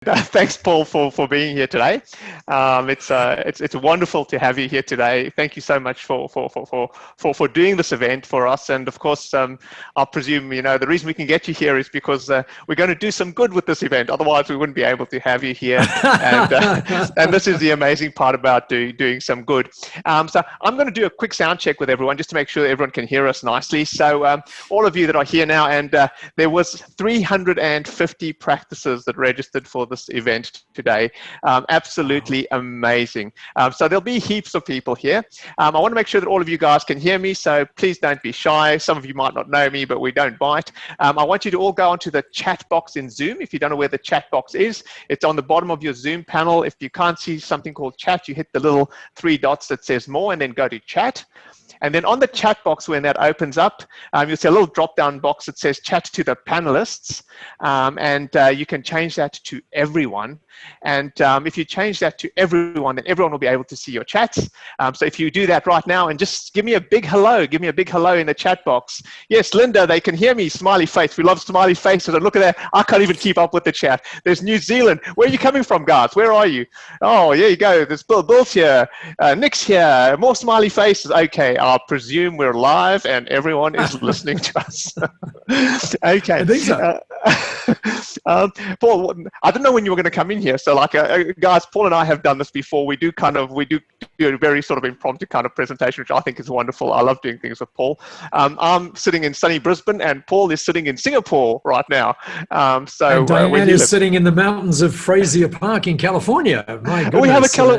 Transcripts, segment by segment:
Thanks, Paul, for being here today. It's wonderful to have you here today. Thank you so much for doing this event for us. And of course, I presume the reason we can get you here is because we're going to do some good with this event. Otherwise, we wouldn't be able to have you here. And this is the amazing part about doing some good. So I'm going to do a quick sound check with everyone just to make sure everyone can hear us nicely. So all of you that are here now, and there was 350 practices that registered for this event today. Absolutely amazing. So there'll be heaps of people here. I want to make sure that all of you guys can hear me, so please don't be shy. Some of you might not know me, but we don't bite. I want you to all go onto the chat box in Zoom. If you don't know where the chat box is, it's on the bottom of your Zoom panel. If you can't see something called chat, you hit the little 3 dots that says more and then go to chat. And then on the chat box, when that opens up, you'll see a little drop-down box that says chat to the panelists, and you can change that to everyone. And if you change that to everyone, then everyone will be able to see your chats. So if you do that right now and just give me a big hello, give me a big hello in the chat box. Yes, Linda, they can hear me, smiley face. We love smiley faces. And look at that, I can't even keep up with the chat. There's New Zealand. Where are you coming from, guys? Where are you? Oh, there you go. There's Bill's here. Nick's here. More smiley faces. Okay, I presume we're live and everyone is listening to us. Okay. I think so. Paul, I don't know when you were going to come in here. So like, guys, Paul and I have done this before. We do a very sort of impromptu kind of presentation, which I think is wonderful. I love doing things with Paul. I'm sitting in sunny Brisbane and Paul is sitting in Singapore right now. And Diane is sitting in the mountains of Frazier Park in California. My goodness.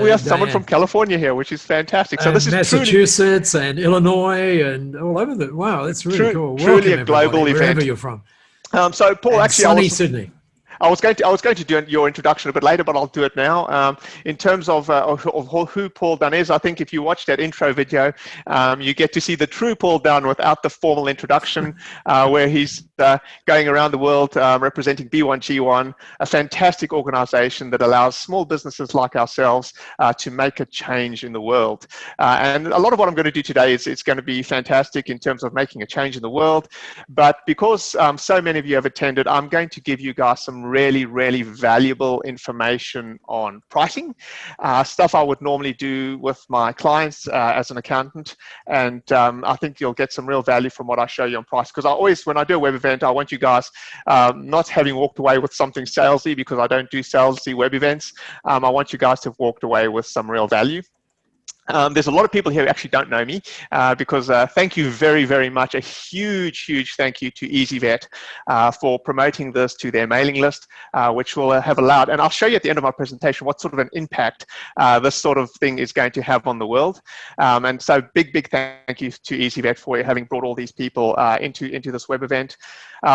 We have someone from California here, which is fantastic. So and this is Massachusetts and Illinois and all over the, wow, that's really cool. Truly a global event. Wherever you're from. So Paul, and actually, Sydney. I was going to do your introduction a bit later, but I'll do it now. In terms of who Paul Dunn is, I think if you watch that intro video, you get to see the true Paul Dunn without the formal introduction, where he's going around the world representing B1G1, a fantastic organization that allows small businesses like ourselves to make a change in the world. And a lot of what I'm going to do today is it's going to be fantastic in terms of making a change in the world. But because so many of you have attended, I'm going to give you guys some really valuable information on pricing, stuff I would normally do with my clients as an accountant. And I think you'll get some real value from what I show you on price. Because I always, when I do a web event, I want you guys not having walked away with something salesy, because I don't do salesy web events. I want you guys to have walked away with some real value. There's a lot of people here who actually don't know me, because thank you very much. A huge thank you to ezyVet for promoting this to their mailing list, which will have allowed, and I'll show you at the end of my presentation what sort of an impact this sort of thing is going to have on the world. And so big thank you to ezyVet for having brought all these people into this web event.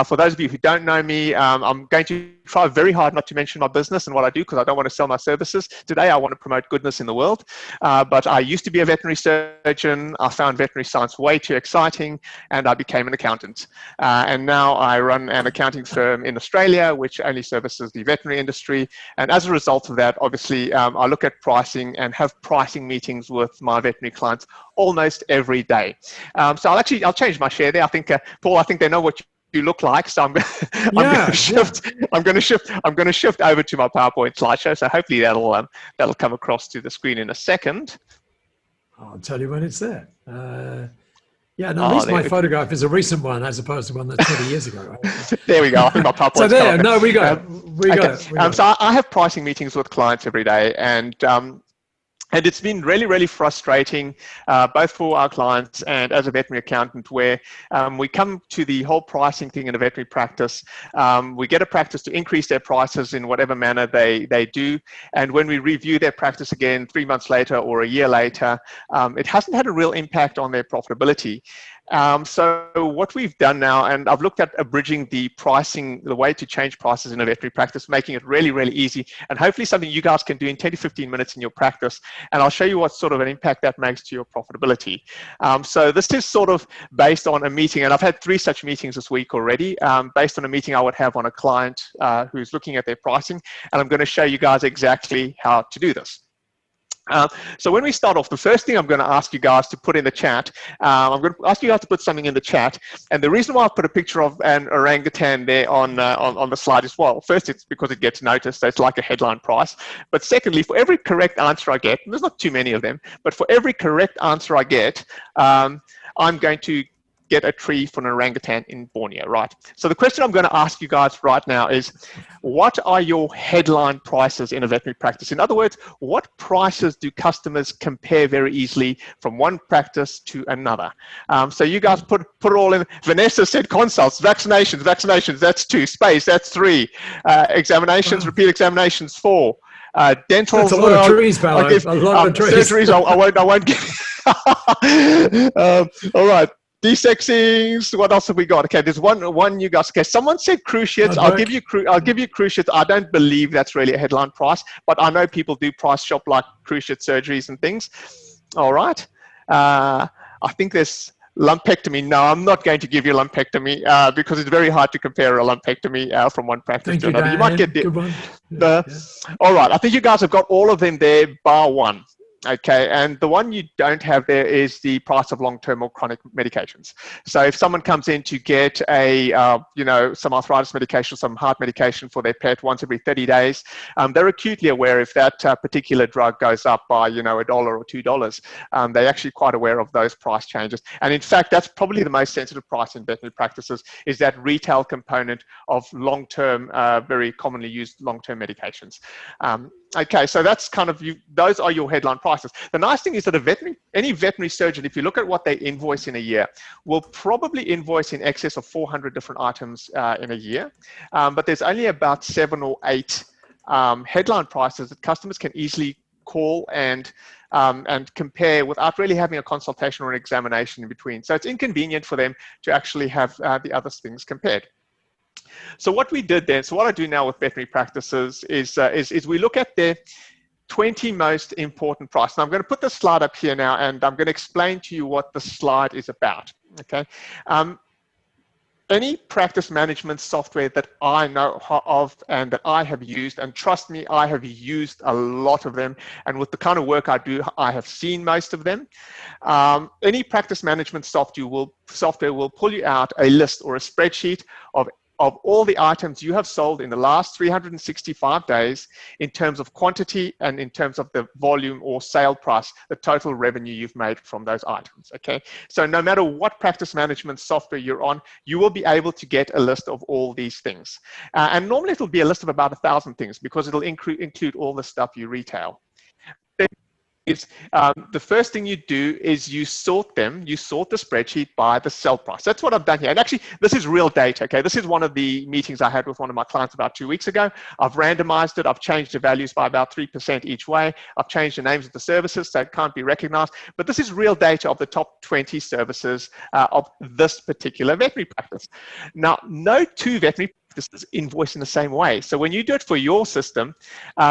For those of you who don't know me, I'm going to try very hard not to mention my business and what I do, because I don't want to sell my services. Today, I want to promote goodness in the world. But I used to be a veterinary surgeon. I found veterinary science way too exciting, and I became an accountant. And now I run an accounting firm in Australia, which only services the veterinary industry. And as a result of that, obviously, I look at pricing and have pricing meetings with my veterinary clients almost every day. So I'll change my share there. I think, Paul, I think they know what you look like, so I'm going to shift over to my PowerPoint slideshow. So hopefully that'll come across to the screen in a second. I'll tell you when it's there. Yeah, no, at least my photograph is a recent one as opposed to one that's 20 years ago. Right? There we go. I think my PowerPoint's so there, no, we got it. So I have pricing meetings with clients every day, and it's been really frustrating, both for our clients and as a veterinary accountant, where we come to the whole pricing thing in a veterinary practice. We get a practice to increase their prices in whatever manner they do. And when we review their practice again 3 months later or a year later, it hasn't had a real impact on their profitability. So what we've done now, and I've looked at abridging the pricing, the way to change prices in a veterinary practice, making it really easy, and hopefully something you guys can do in 10 to 15 minutes in your practice. And I'll show you what sort of an impact that makes to your profitability. So this is sort of based on a meeting, and I've had 3 such meetings this week already, based on a meeting I would have on a client who's looking at their pricing. And I'm going to show you guys exactly how to do this. So when we start off, the first thing I'm going to ask you guys to put in the chat, I'm going to ask you guys to put something in the chat. And the reason why I put a picture of an orangutan there on the slide as well, first, it's because it gets noticed, so it's like a headline price. But secondly, for every correct answer I get, and there's not too many of them, but for every correct answer I get, I'm going to get a tree for an orangutan in Borneo, right? So the question I'm going to ask you guys right now is, what are your headline prices in a veterinary practice? In other words, what prices do customers compare very easily from one practice to another? So you guys put it all in. Vanessa said consults, vaccinations, that's 2, space, that's 3, examinations, repeat examinations, 4. Dental. That's a lot of trees, Paolo. A lot of trees. Surgeries, I won't give. All right. Desexings. What else have we got? Okay, there's one you guys. Okay, someone said cruciates. I'll give you cruciates. I don't believe that's really a headline price, but I know people do price shop like cruciate surgeries and things. All right. I think there's lumpectomy. No, I'm not going to give you lumpectomy because it's very hard to compare a lumpectomy from one practice to another. You might get the good one. Yeah. All right. I think you guys have got all of them there, bar one. Okay, and the one you don't have there is the price of long-term or chronic medications. So if someone comes in to get a, some arthritis medication, some heart medication for their pet once every 30 days, they're acutely aware if that particular drug goes up by, $1 or $2. They're actually quite aware of those price changes. And in fact, that's probably the most sensitive price in veterinary practices, is that retail component of long-term, very commonly used long-term medications. Okay, so that's kind of those are your headline prices. The nice thing is that any veterinary surgeon, if you look at what they invoice in a year, will probably invoice in excess of 400 different items in a year. But there's only about 7 or 8 headline prices that customers can easily call and compare without really having a consultation or an examination in between. So it's inconvenient for them to actually have the other things compared. So what we did then, so what I do now with veterinary practices is we look at the 20 most important prices. Now I'm going to put the slide up here now, and I'm going to explain to you what the slide is about. Okay. Any practice management software that I know of and that I have used, and trust me, I have used a lot of them, and with the kind of work I do, I have seen most of them. Any practice management software will pull you out a list or a spreadsheet of all the items you have sold in the last 365 days in terms of quantity and in terms of the volume or sale price, the total revenue you've made from those items, okay? So no matter what practice management software you're on, you will be able to get a list of all these things. And normally it'll be a list of about 1,000 things because it'll include all the stuff you retail. The first thing you do is you sort the spreadsheet by the sell price. That's what I've done here. And actually, this is real data, okay? This is one of the meetings I had with one of my clients about 2 weeks ago. I've randomized it. I've changed the values by about 3% each way. I've changed the names of the services so it can't be recognized. But this is real data of the top 20 services of this particular veterinary practice. Now, no 2 veterinary practices invoice in the same way. So when you do it for your system,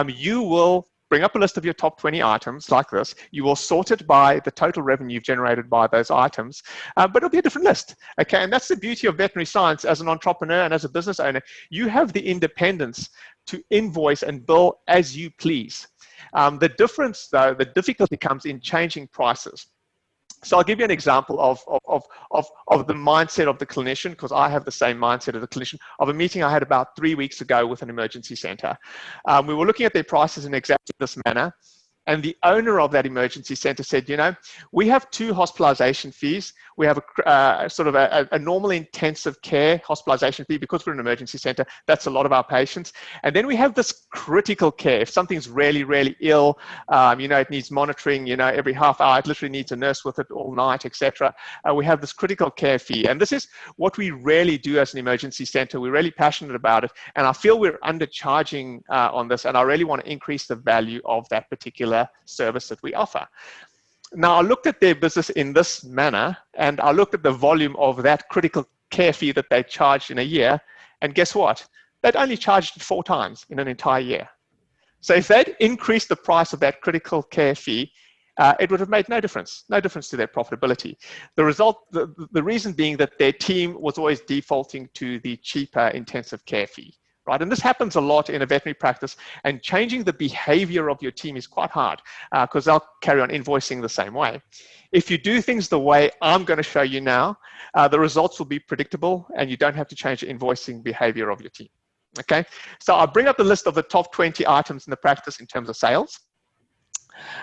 you will bring up a list of your top 20 items like this. You will sort it by the total revenue you've generated by those items, but it'll be a different list, okay? And that's the beauty of veterinary science as an entrepreneur and as a business owner. You have the independence to invoice and bill as you please. The difference, though, the difficulty comes in changing prices. So I'll give you an example of the mindset of the clinician, because I have the same mindset of the clinician, of a meeting I had about 3 weeks ago with an emergency center. We were looking at their prices in exactly this manner. And the owner of that emergency center said, we have 2 hospitalization fees. We have a normal intensive care hospitalization fee because we're an emergency center. That's a lot of our patients. And then we have this critical care. If something's really, really ill, it needs monitoring, every half hour, it literally needs a nurse with it all night, etc. We have this critical care fee. And this is what we rarely do as an emergency center. We're really passionate about it. And I feel we're undercharging on this. And I really want to increase the value of that particular service that we offer. Now, I looked at their business in this manner, and I looked at the volume of that critical care fee that they charged in a year, and guess what? They'd only charged it 4 times in an entire year. So if they'd increased the price of that critical care fee, it would have made no difference to their profitability. The result, the reason being that their team was always defaulting to the cheaper intensive care fee. right? And this happens a lot in a veterinary practice, and changing the behavior of your team is quite hard because they'll carry on invoicing the same way. If you do things the way I'm going to show you now, the results will be predictable and you don't have to change the invoicing behavior of your team. Okay, so I'll bring up the list of the top 20 items in the practice in terms of sales.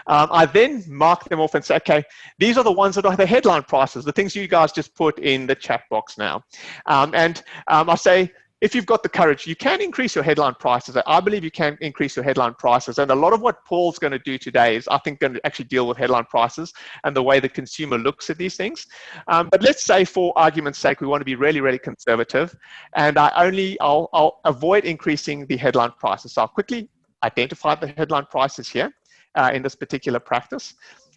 I then mark them off and say, okay, these are the ones that are the headline prices, the things you guys just put in the chat box now. I say, if you've got the courage, you can increase your headline prices. I believe you can increase your headline prices. And a lot of what Paul's going to do today is, I think, going to actually deal with headline prices and the way the consumer looks at these things. But let's say, for argument's sake, we want to be really, really conservative. And I'll avoid increasing the headline prices. So I'll quickly identify the headline prices here in this particular practice.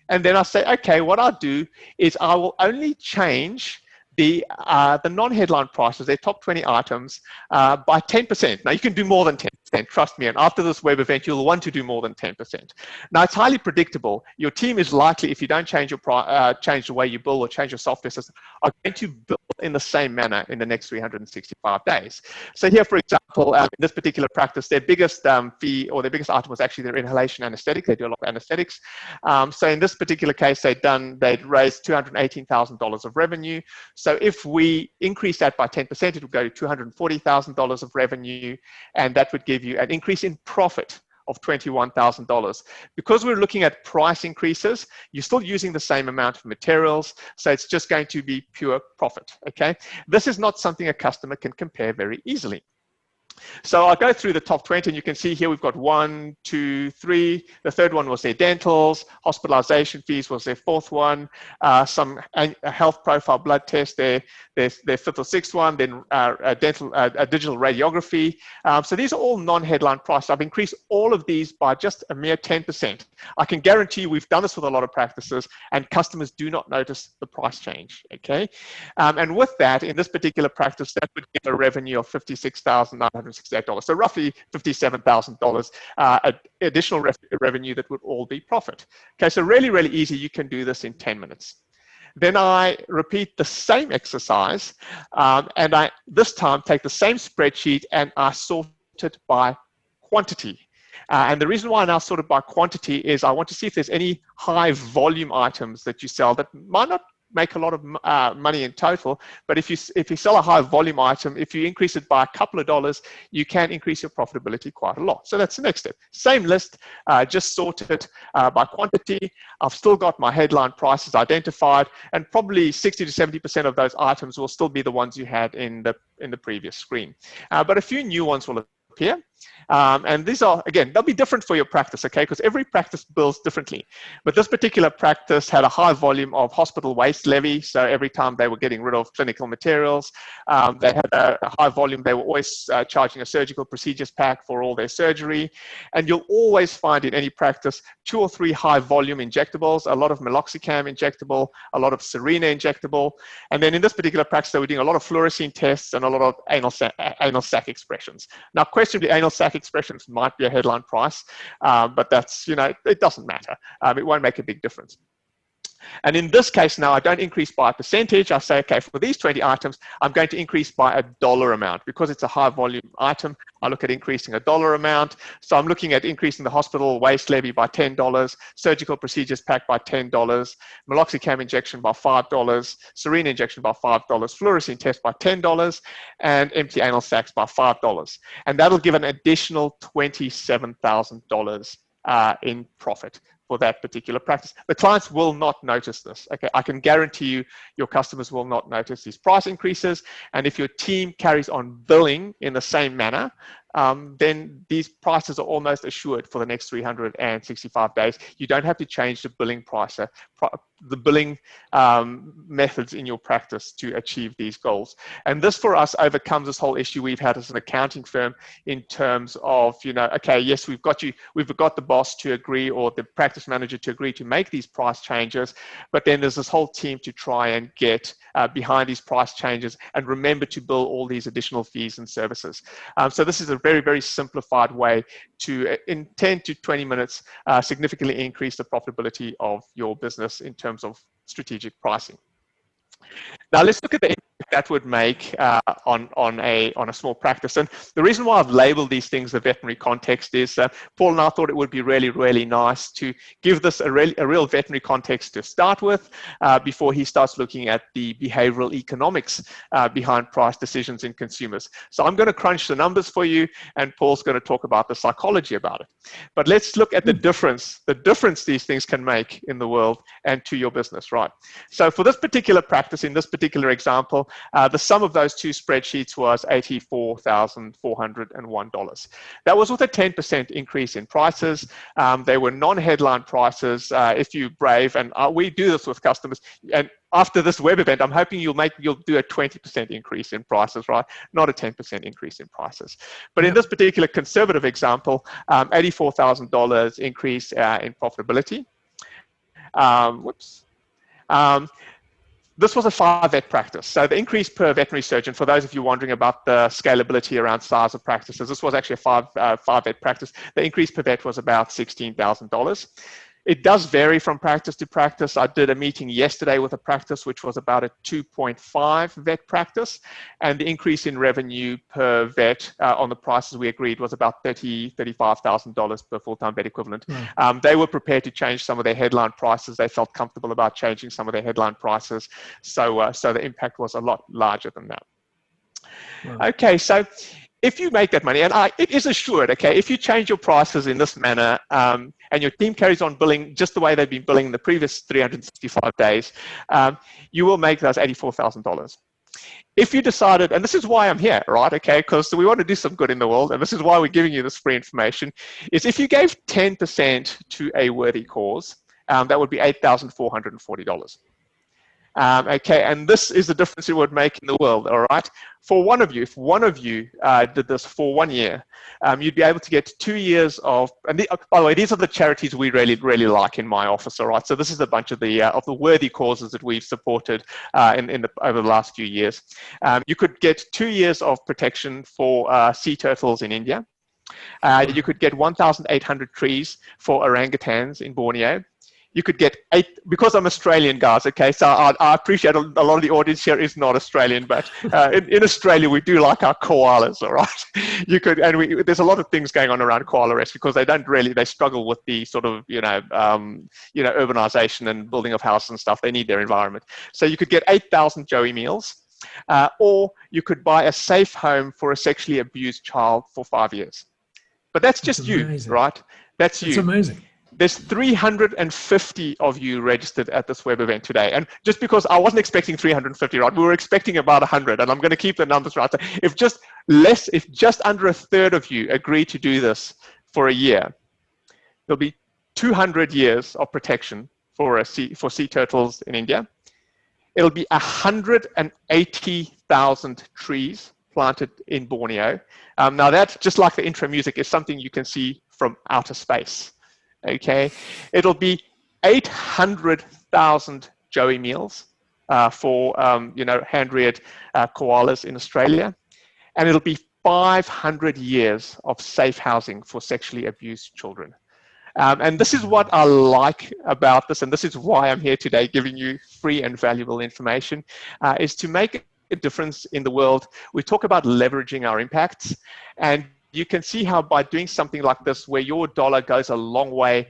And then I say, okay, what I'll do is I will only change the non-headline prices, their top 20 items, by 10%. Now, you can do more than 10%, trust me. And after this web event, you'll want to do more than 10%. Now, it's highly predictable. Your team is likely, if you don't change change the way you build or change your software system, are going to build in the same manner in the next 365 days. So here, for example, in this particular practice, their biggest fee or their biggest item was actually their inhalation anesthetic. They do a lot of anesthetics. So in this particular case, they'd raised $218,000 of revenue. So if we increase that by 10%, it would go to $240,000 of revenue, and that would give you an increase in profit of $21,000. Because we're looking at price increases, you're still using the same amount of materials, so it's just going to be pure profit, okay? This is not something a customer can compare very easily. So I'll go through the top 20, and you can see here we've got 1, 2, 3. The third one was their dentals. Hospitalization fees was their fourth one. Some health profile blood test, their fifth or sixth one. Then digital radiography. So these are all non-headline prices. I've increased all of these by just a mere 10%. I can guarantee you we've done this with a lot of practices, and customers do not notice the price change. Okay, and with that, in this particular practice, that would give a revenue of $56,968. So roughly $57,000 additional revenue that would all be profit. Okay, so really, really easy. You can do this in 10 minutes. Then I repeat the same exercise, and I this time take the same spreadsheet and I sort it by quantity. And the reason why I now sort it by quantity is I want to see if there's any high volume items that you sell that might not make a lot of money in total, but if you sell a high volume item, if you increase it by a couple of dollars, you can increase your profitability quite a lot. So that's the next step. Same list, just sorted by quantity. I've still got my headline prices identified, and probably 60 to 70% of those items will still be the ones you had in the previous screen. But a few new ones will appear. And these are, again, they'll be different for your practice, okay? Because every practice bills differently. But this particular practice had a high volume of hospital waste levy. So every time they were getting rid of clinical materials, they had a high volume. They were always charging a surgical procedures pack for all their surgery. And you'll always find in any practice 2 or 3 high volume injectables, a lot of meloxicam injectable, a lot of Serena injectable. And then in this particular practice, they were doing a lot of fluorescein tests and a lot of anal sac expressions. Now, questionably, anal sac expressions might be a headline price, but that's, it doesn't matter. It won't make a big difference. And in this case now, I don't increase by a percentage. I say, okay, for these 20 items, I'm going to increase by a dollar amount. Because it's a high volume item, I look at increasing a dollar amount. So I'm looking at increasing the hospital waste levy by $10, surgical procedures pack by $10, meloxicam injection by $5, Serena injection by $5, fluorescein test by $10, and empty anal sacs by $5. And that'll give an additional $27,000 in profit for that particular practice. The clients will not notice this. Okay, I can guarantee you your customers will not notice these price increases. And if your team carries on billing in the same manner, then these prices are almost assured for the next 365 days. You don't have to change the billing price, the billing methods in your practice to achieve these goals. And this for us overcomes this whole issue we've had as an accounting firm in terms of, okay, yes, we've got the boss to agree or the practice manager to agree to make these price changes, but then there's this whole team to try and get behind these price changes and remember to bill all these additional fees and services. So this is a very, very simplified way to, in 10 to 20 minutes, significantly increase the profitability of your business in terms of strategic pricing. Now let's look at the that would make on a small practice. And the reason why I've labeled these things the veterinary context is Paul and I thought it would be really nice to give this a real veterinary context to start with before he starts looking at the behavioral economics behind price decisions in consumers. So I'm going to crunch the numbers for you, and Paul's going to talk about the psychology about it. But let's look at the difference these things can make in the world and to your business, right? So for this particular practice, in this particular example, the sum of those two spreadsheets was $84,401. That was with a 10% increase in prices. They were non-headline prices. If you're brave, and we do this with customers, and after this web event, I'm hoping you'll do a 20% increase in prices, right? Not a 10% increase in prices. But in this particular conservative example, $84,000 increase in profitability. This was a 5-vet practice. So the increase per veterinary surgeon, for those of you wondering about the scalability around size of practices, this was actually a 5-vet practice. The increase per vet was about $16,000. It does vary from practice to practice. I did a meeting yesterday with a practice which was about a 2.5 vet practice, and the increase in revenue per vet on the prices we agreed was about $35,000 per full-time vet equivalent. They were prepared to change some of their headline prices. They felt comfortable about changing some of their headline prices, so the impact was a lot larger than that. Okay, so if you make that money, and it is assured, okay, if you change your prices in this manner and your team carries on billing just the way they've been billing the previous 365 days, you will make those $84,000. If you decided, and this is why I'm here, right, okay, because we want to do some good in the world, and this is why we're giving you this free information, is if you gave 10% to a worthy cause, that would be $8,440. Okay, and this is the difference it would make in the world, all right? For one of you, if one of you did this for 1 year, you'd be able to get 2 years of, and by the way, these are the charities we really like in my office, all right? So this is a bunch of the worthy causes that we've supported over the last few years. You could get 2 years of protection for sea turtles in India. You could get 1,800 trees for orangutans in Borneo. You could get 8, because I'm Australian, guys, okay, so I appreciate a lot of the audience here is not Australian, but in Australia, we do like our koalas, all right? You could, and there's a lot of things going on around koala rescue because they struggle with the sort of, urbanization and building of houses and stuff. They need their environment. So you could get 8,000 Joey meals, or you could buy a safe home for a sexually abused child for 5 years. But that's just you, right? That's you. It's amazing. There's 350 of you registered at this web event today. And just because I wasn't expecting 350, right? We were expecting about 100, and I'm going to keep the numbers right. So if just under a third of you agree to do this for a year, there'll be 200 years of protection for sea turtles in India. It'll be 180,000 trees planted in Borneo. Now that, just like the intro music, is something you can see from outer space. Okay, it'll be 800,000 Joey meals for hand-reared koalas in Australia, and it'll be 500 years of safe housing for sexually abused children. And this is what I like about this, and this is why I'm here today giving you free and valuable information, is to make a difference in the world. We talk about leveraging our impacts, and you can see how by doing something like this, where your dollar goes a long way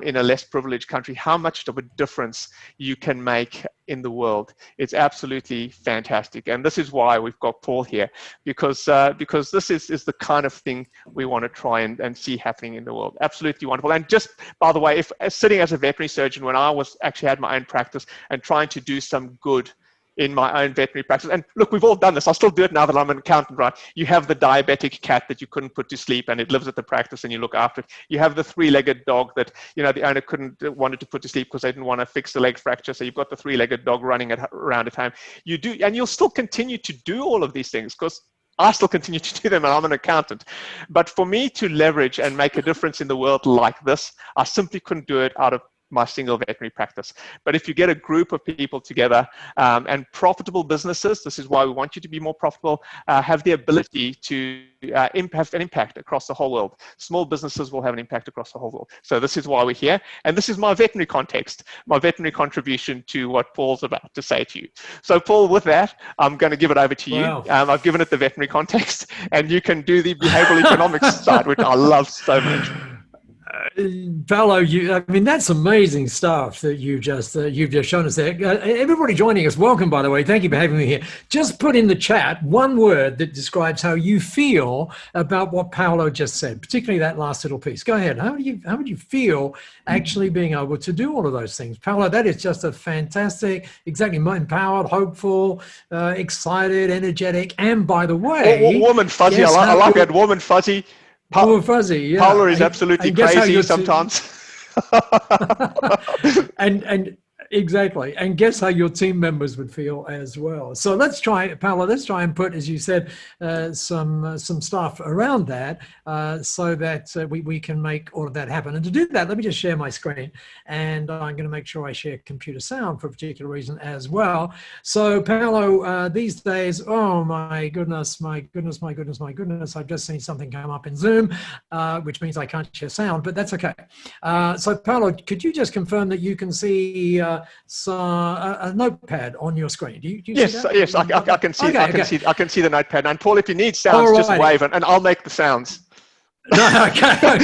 in a less privileged country, how much of a difference you can make in the world. It's absolutely fantastic. And this is why we've got Paul here, because this is the kind of thing we want to try and see happening in the world. Absolutely wonderful. And just, by the way, sitting as a veterinary surgeon, when I actually had my own practice and trying to do some good in my own veterinary practice. And look, we've all done this. I still do it now that I'm an accountant, right? You have the diabetic cat that you couldn't put to sleep and it lives at the practice and you look after it. You have the 3-legged dog that, the owner wanted to put to sleep because they didn't want to fix the leg fracture. So you've got the 3-legged dog running around at home. You do, and you'll still continue to do all of these things because I still continue to do them and I'm an accountant. But for me to leverage and make a difference in the world like this, I simply couldn't do it out of my single veterinary practice. But if you get a group of people together, and profitable businesses, this is why we want you to be more profitable, have the ability to have an impact across the whole world. Small businesses will have an impact across the whole world. So this is why we're here. And this is my veterinary context, my veterinary contribution to what Paul's about to say to you. So Paul, with that, I'm going to give it over to you. Wow. I've given it the veterinary context, and you can do the behavioral economics side, which I love so much. Paolo, I mean, that's amazing stuff that you've just shown us there. Everybody joining us, welcome, by the way. Thank you for having me here. Just put in the chat one word that describes how you feel about what Paolo just said, particularly that last little piece. Go ahead. How would you feel actually being able to do all of those things? Paolo, that is just a fantastic, exactly, empowered, hopeful, excited, energetic, and by the way, warm and fuzzy. I like that, warm and fuzzy. Warm and fuzzy, yeah. Paolo is absolutely crazy sometimes. and exactly, and guess how your team members would feel as well. So let's try, Paolo, let's try and put, as you said, some stuff around that so that we can make all of that happen. And to do that, let me just share my screen, and I'm going to make sure I share computer sound for a particular reason as well. So Paolo, these days, oh my goodness, I've just seen something come up in Zoom, which means I can't share sound, but that's okay. So Paolo, could you just confirm that you can see a notepad on your screen? Do you yes, see that? Yes, I can see. Okay, I can see the notepad. And Paul, if you need sounds, just wave and I'll make the sounds. No, okay.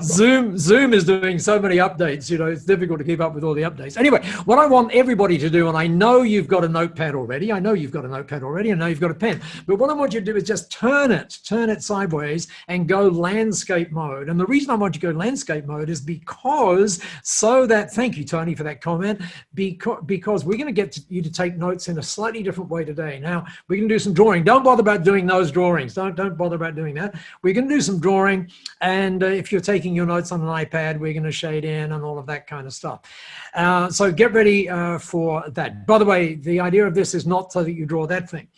Zoom is doing so many updates, you know, it's difficult to keep up with all the updates. Anyway, what I want everybody to do, and I know you've got a notepad already, I know you've got a pen, but what I want you to do is just turn it sideways and go landscape mode. And the reason I want you to go landscape mode is because thank you, Tony, for that comment, because we're going to get you to take notes in a slightly different way today. Now, we're going to do some drawing. Don't bother about doing those drawings. Don't bother about doing that. We're going to do some drawing, and if you're taking your notes on an iPad, we're going to shade in and all of that kind of stuff. So get ready for that. By the way, the idea of this is not so that you draw that thing,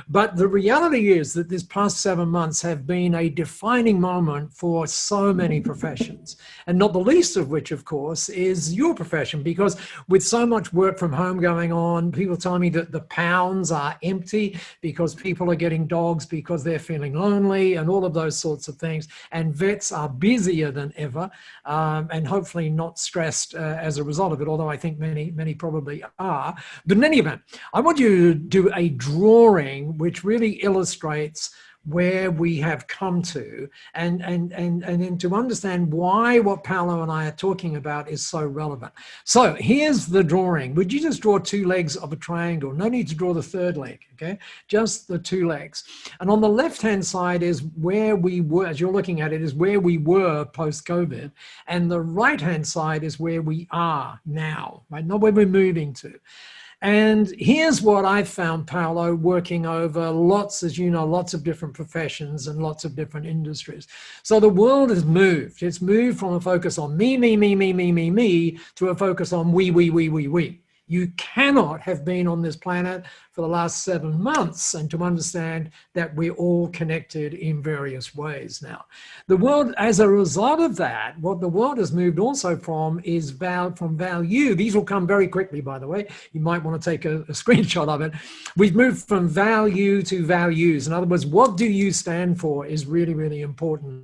but the reality is that this past 7 months have been a defining moment for so many professions, and not the least of which, of course, is your profession, because with so much work from home going on, people tell me that the pounds are empty because people are getting dogs because they're feeling lonely and all of those sorts of things, and vets are busier than ever, and hopefully not stressed as a result of it, although I think many probably are. But in any event, I want you to do a drawing which really illustrates where we have come to, and then to understand why what Paolo and I are talking about is so relevant. So here's the drawing. Would you just draw 2 legs of a triangle? No need to draw the 3rd leg, okay? Just the 2 legs. And on the left-hand side is where we were, as you're looking at it, is where we were post-COVID. And the right-hand side is where we are now, right? Not where we're moving to. And here's what I found, Paolo, working over lots, as you know, lots of different professions and lots of different industries. So the world has moved. It's moved from a focus on me, to a focus on we. You cannot have been on this planet for the last 7 months and to understand that we're all connected in various ways now. The world, as a result of that, what the world has moved also from is from value. These will come very quickly, by the way. You might want to take a screenshot of it. We've moved from value to values. In other words, what do you stand for is really, really important.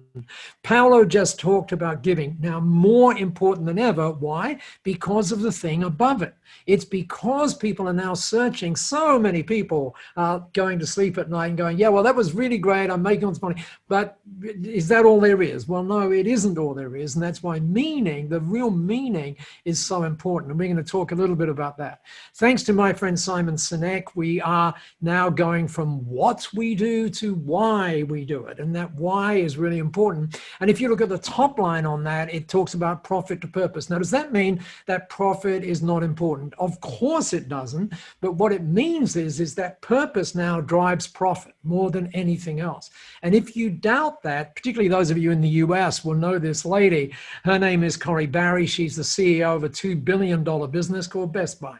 Paolo just talked about giving. Now, more important than ever. Why? Because of the thing above it. It's because people are now searching. So many people are going to sleep at night and going, yeah, well, that was really great. I'm making all this money. But is that all there is? Well, no, it isn't all there is. And that's why meaning, the real meaning, is so important. And we're going to talk a little bit about that. Thanks to my friend Simon Sinek, we are now going from what we do to why we do it. And that why is really important. And if you look at the top line on that, it talks about profit to purpose. Now, does that mean that profit is not important? Of course it doesn't. But what it means is that purpose now drives profit more than anything else. And if you doubt that, particularly those of you in the US will know this lady. Her name is Corey Barry. She's the CEO of a $2 billion business called Best Buy.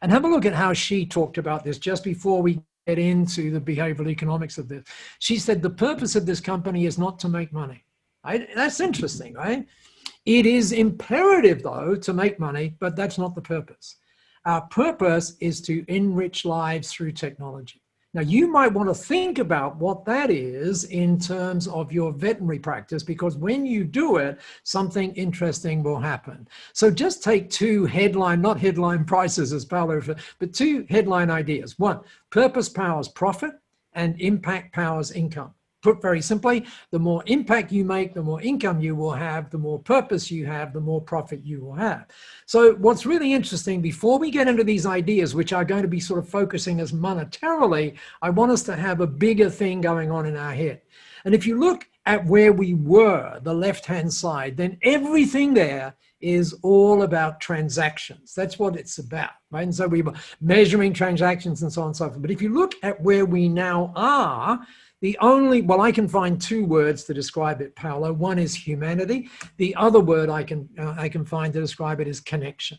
And have a look at how she talked about this just before we get into the behavioral economics of this. She said, the purpose of this company is not to make money. That's interesting, right? It is imperative, though, to make money, but that's not the purpose. Our purpose is to enrich lives through technology. Now, you might want to think about what that is in terms of your veterinary practice, because when you do it, something interesting will happen. So just take two not headline prices as Paolo referred, but two headline ideas. One, purpose powers profit and impact powers income. Put very simply, the more impact you make, the more income you will have, the more purpose you have, the more profit you will have. So what's really interesting, before we get into these ideas, which are going to be sort of focusing as monetarily, I want us to have a bigger thing going on in our head. And if you look at where we were, the left-hand side, then everything there is all about transactions. That's what it's about, right? And so we were measuring transactions and so on and so forth. But if you look at where we now are, I can find two words to describe it, Paolo. One is humanity. The other word I can find to describe it is connection.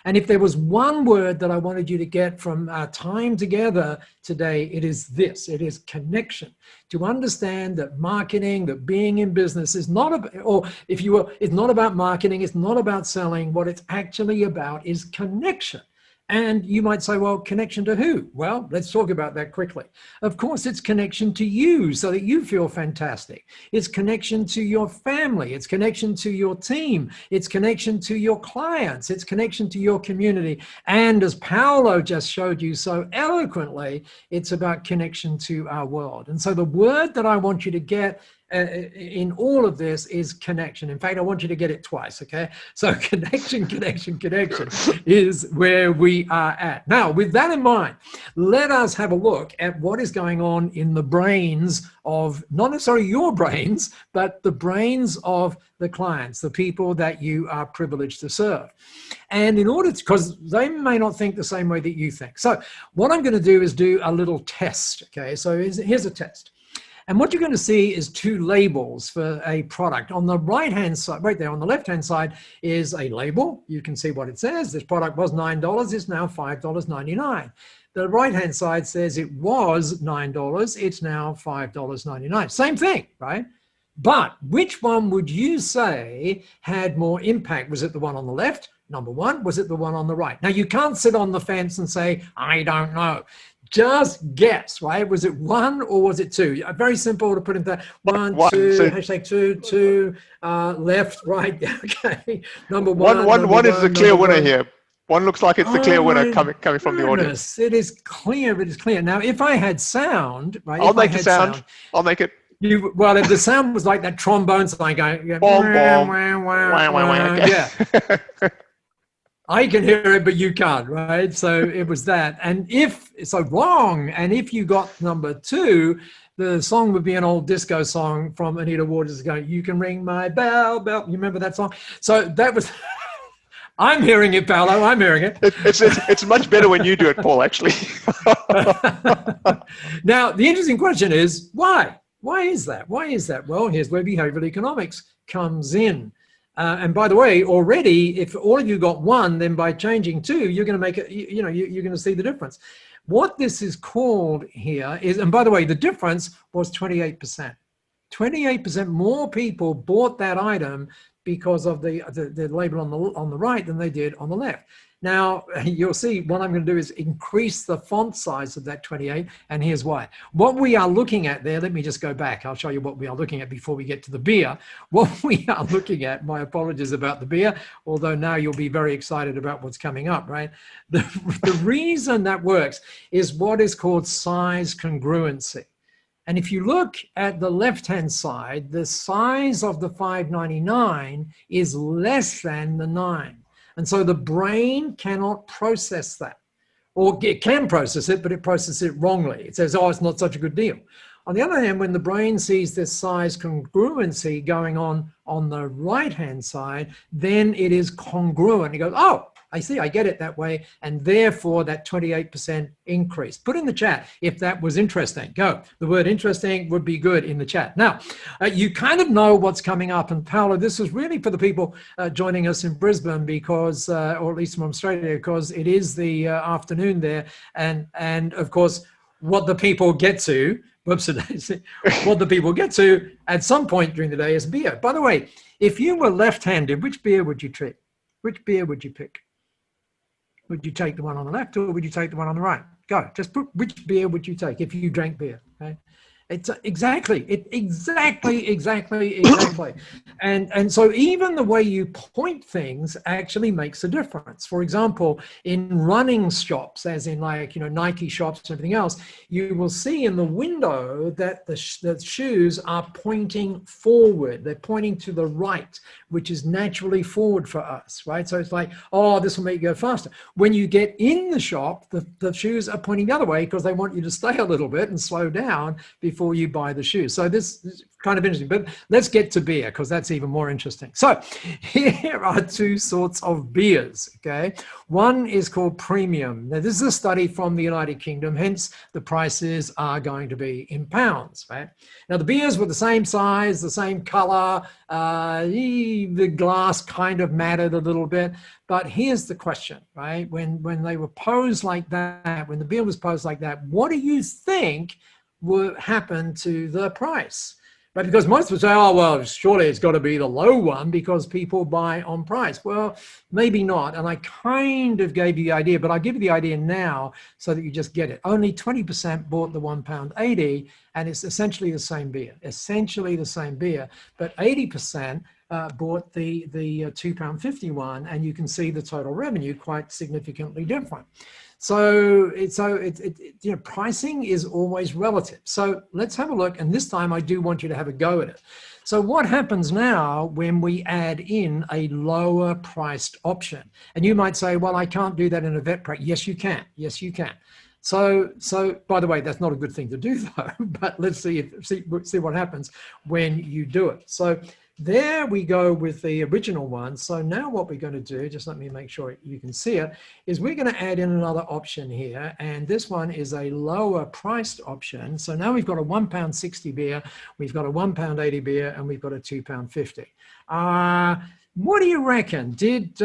And if there was one word that I wanted you to get from our time together today, it is this. It is connection. To understand that marketing, that being in business is not about, or if you will, it's not about marketing, it's not about selling. What it's actually about is connection. And you might say, well, connection to who? Well, let's talk about that quickly. Of course, it's connection to you so that you feel fantastic. It's connection to your family. It's connection to your team. It's connection to your clients. It's connection to your community. And as Paolo just showed you so eloquently, it's about connection to our world. And so the word that I want you to get in all of this is connection. In fact, I want you to get it twice, okay? So connection is where we are at. Now, with that in mind, let us have a look at what is going on in the brains of, not necessarily your brains, but the brains of the clients, the people that you are privileged to serve. And in order to, because they may not think the same way that you think. So what I'm going to do is do a little test, okay? So here's a test. And what you're going to see is two labels for a product. On the right-hand side, right there on the left-hand side is a label. You can see what it says. This product was $9. It's now $5.99. The right-hand side says it was $9. It's now $5.99. Same thing, right? But which one would you say had more impact? Was it the one on the left, number one? Was it the one on the right? Now, you can't sit on the fence and say, I don't know. Just guess, right? Was it one or was it two? Very simple to put into one, two, hashtag two, left, right. Okay. Number one. One is the clear winner here. One looks like it's the clear winner coming from the audience. It is clear. It is clear. Now, if I had sound, right? I'll make the sound. I'll make it. Well, if the sound was like that trombone sound going, yeah. I can hear it, but you can't, right? So it was that. And if you got number two, the song would be an old disco song from Anita Waters going, you can ring my bell, bell. You remember that song? So that was, I'm hearing it, Paolo, I'm hearing it. It's much better when you do it, Paul, actually. Now, the interesting question is, why? Why is that? Why is that? Well, here's where behavioral economics comes in. And by the way, already, if all of you got one, then by changing two, you're going to make it, you're going to see the difference. What this is called here is, and by the way, the difference was 28%. 28% more people bought that item because of the label on the right than they did on the left. Now, you'll see what I'm going to do is increase the font size of that 28, and here's why. What we are looking at there, let me just go back. I'll show you what we are looking at before we get to the beer. What we are looking at, my apologies about the beer, although now you'll be very excited about what's coming up, right? The reason that works is what is called size congruency. And if you look at the left-hand side, the size of the $5.99 is less than the 9. And so the brain cannot process that, or it can process it, but it processes it wrongly. It says, oh, it's not such a good deal. On the other hand, when the brain sees this size congruency going on the right-hand side, then it is congruent. It goes, oh, I see, I get it that way. And therefore that 28% increase. Put in the chat if that was interesting. Go. The word interesting would be good in the chat. Now, you kind of know what's coming up. And Paolo, this is really for the people joining us in Brisbane because, or at least from Australia, because it is the afternoon there. And of course, what the people get to Whoops, what the people get to at some point during the day is beer. By the way, if you were left-handed, which beer would you drink? Which beer would you pick? Would you take the one on the left or would you take the one on the right? Go, just put which beer would you take if you drank beer? Okay? It's exactly. And so even the way you point things actually makes a difference. For example, in running shops, as in like, Nike shops and everything else, you will see in the window that the shoes are pointing forward. They're pointing to the right, which is naturally forward for us, right? So it's like, oh, this will make you go faster. When you get in the shop, the shoes are pointing the other way because they want you to stay a little bit and slow down before you buy the shoes. So this is kind of interesting, but let's get to beer because that's even more interesting. So here are two sorts of beers, okay? One is called premium. Now this is a study from the United Kingdom, hence the prices are going to be in pounds, right? Now the beers were the same size, the same color, the glass kind of mattered a little bit, but here's the question, right? When they were posed like that, when the beer was posed like that, what do you think would happen to the price? Right? Because most would say, oh, well, surely it's got to be the low one because people buy on price. Well, maybe not. And I kind of gave you the idea, but I'll give you the idea now so that you just get it. Only 20% bought the £1.80, and it's essentially the same beer, but 80% bought the £2.50 and you can see the total revenue quite significantly different. So pricing is always relative. So let's have a look. And this time I do want you to have a go at it. So what happens now when we add in a lower priced option? And you might say, well, I can't do that in a vet practice. Yes, you can. Yes, you can. So by the way, that's not a good thing to do though, but let's see what happens when you do it. So there we go with the original one. So now what we're going to do, just let me make sure you can see it, is we're going to add in another option here. And this one is a lower priced option. So now we've got a £1.60 beer, we've got a £1.80 beer, and we've got a £2.50. What do you reckon? Did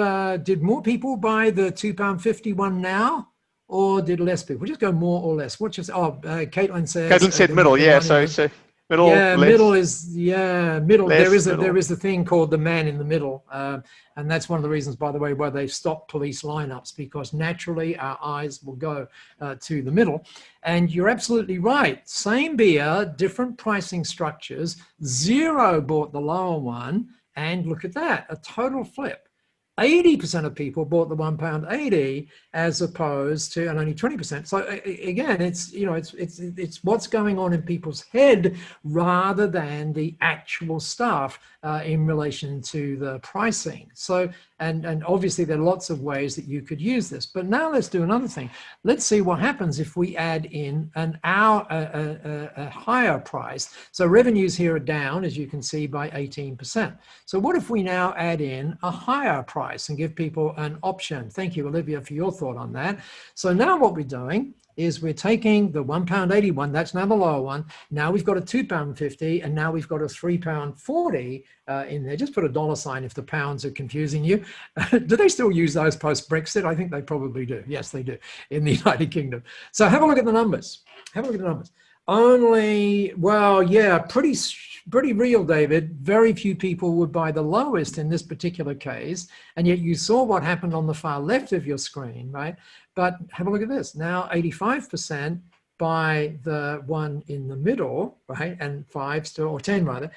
more people buy the £2.50 one now? Or did less people? We'll just go more or less. Caitlin said middle, yeah. So middle, yeah, less, middle is middle. Less, there is a thing called the man in the middle, and that's one of the reasons, by the way, why they stopped police lineups, because naturally our eyes will go to the middle. And you're absolutely right. Same beer, different pricing structures. 0 bought the lower one, and look at that, a total flip. 80% of people bought the £1.80 as opposed to, and only 20%. So again, it's what's going on in people's head rather than the actual stuff in relation to the pricing. So, and obviously there are lots of ways that you could use this, but now let's do another thing. Let's see what happens if we add in a higher price. So revenues here are down, as you can see, by 18%. So what if we now add in a higher price and give people an option? Thank you, Olivia, for your thought on that. So now what we're doing is we're taking the £1.80 one, that's now the lower one. Now we've got a £2.50, and now we've got a £3.40 in there. Just put a $ if the pounds are confusing you. Do they still use those post-Brexit? I think they probably do. Yes, they do in the United Kingdom. So have a look at the numbers. Only, well, yeah, pretty real, David. Very few people would buy the lowest in this particular case. And yet you saw what happened on the far left of your screen, right? But have a look at this. Now 85% buy the one in the middle, right? And 5 still, or 10 rather,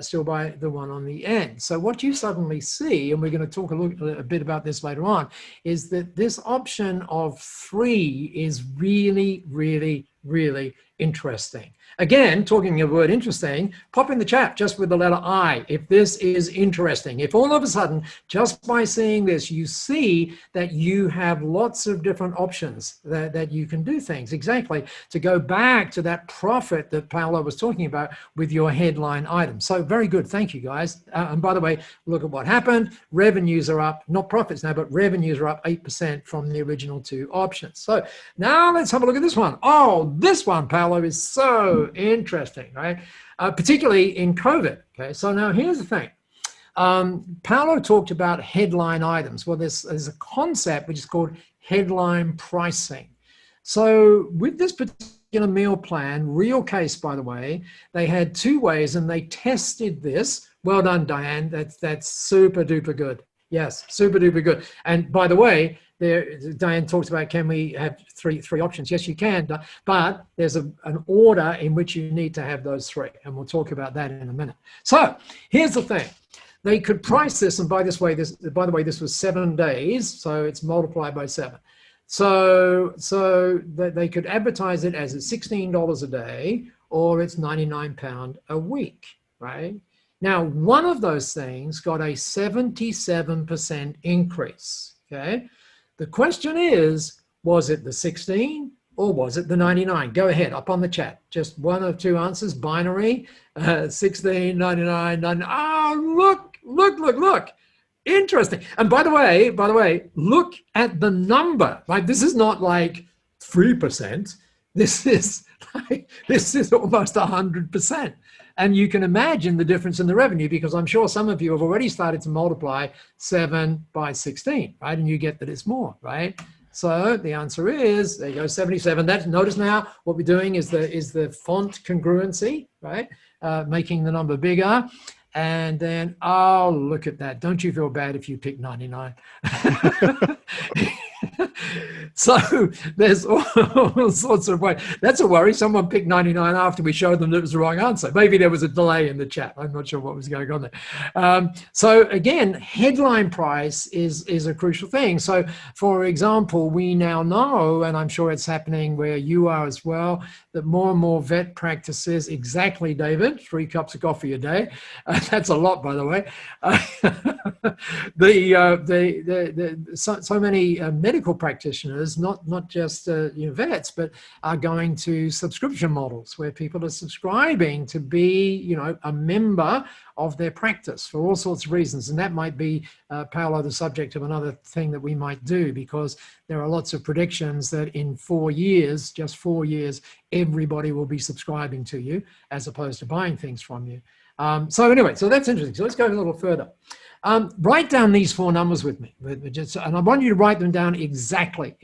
still buy the one on the end. So what you suddenly see, and we're going to talk a bit about this later on, is that this option of 3 is really, really, really interesting. Again, talking of the word interesting, pop in the chat just with the letter I if this is interesting. If all of a sudden, just by seeing this, you see that you have lots of different options that you can do things. Exactly, to go back to that profit that Paolo was talking about with your headline item. So very good, thank you guys. And by the way, look at what happened. Revenues are up, not profits now, but revenues are up 8% from the original 2 options. So now let's have a look at this one. Oh, this one, Paolo, is so interesting, right? Particularly in COVID. Okay, so now here's the thing. Paolo talked about headline items. Well, there's a concept which is called headline pricing. So with this particular particular meal plan, real case, by the way, they had 2 ways and they tested this. Well done, Diane. That's super duper good. Yes, super duper good. And by the way, Diane talks about, can we have three options? Yes, you can, but there's an order in which you need to have those 3. And we'll talk about that in a minute. So here's the thing. They could price this, and by the way, this was 7 days, so it's multiplied by 7. So they could advertise it as it's $16 a day, or it's £99 a week, right? Now, one of those things got a 77% increase, okay? The question is, was it the 16 or was it the 99? Go ahead, up on the chat. Just 1 of 2 answers, binary, 16, 99, 99. Oh, look. Interesting. And by the way, look at the number, right? This is not like 3%. This is almost 100%. And you can imagine the difference in the revenue, because I'm sure some of you have already started to multiply 7 by 16, right? And you get that it's more, right? So the answer is, there you go, 77. Notice now what we're doing is the font congruency, right? Making the number bigger. And then, oh, look at that. Don't you feel bad if you pick 99? So there's all sorts of ways. That's a worry. Someone picked 99 after we showed them that it was the wrong answer. Maybe there was a delay in the chat. I'm not sure what was going on there. So again, headline price is a crucial thing. So for example, we now know, and I'm sure it's happening where you are as well, that more and more vet practices, exactly, David, 3 cups of coffee a day. That's a lot, by the way. So many medical practitioners, not just vets, but are going to subscription models where people are subscribing to be, a member of their practice for all sorts of reasons. And that might be, Paolo, the subject of another thing that we might do, because there are lots of predictions that in 4 years, just 4 years, everybody will be subscribing to you as opposed to buying things from you. So anyway, so that's interesting. So let's go a little further. Write down these 4 numbers with me, and I want you to write them down exactly.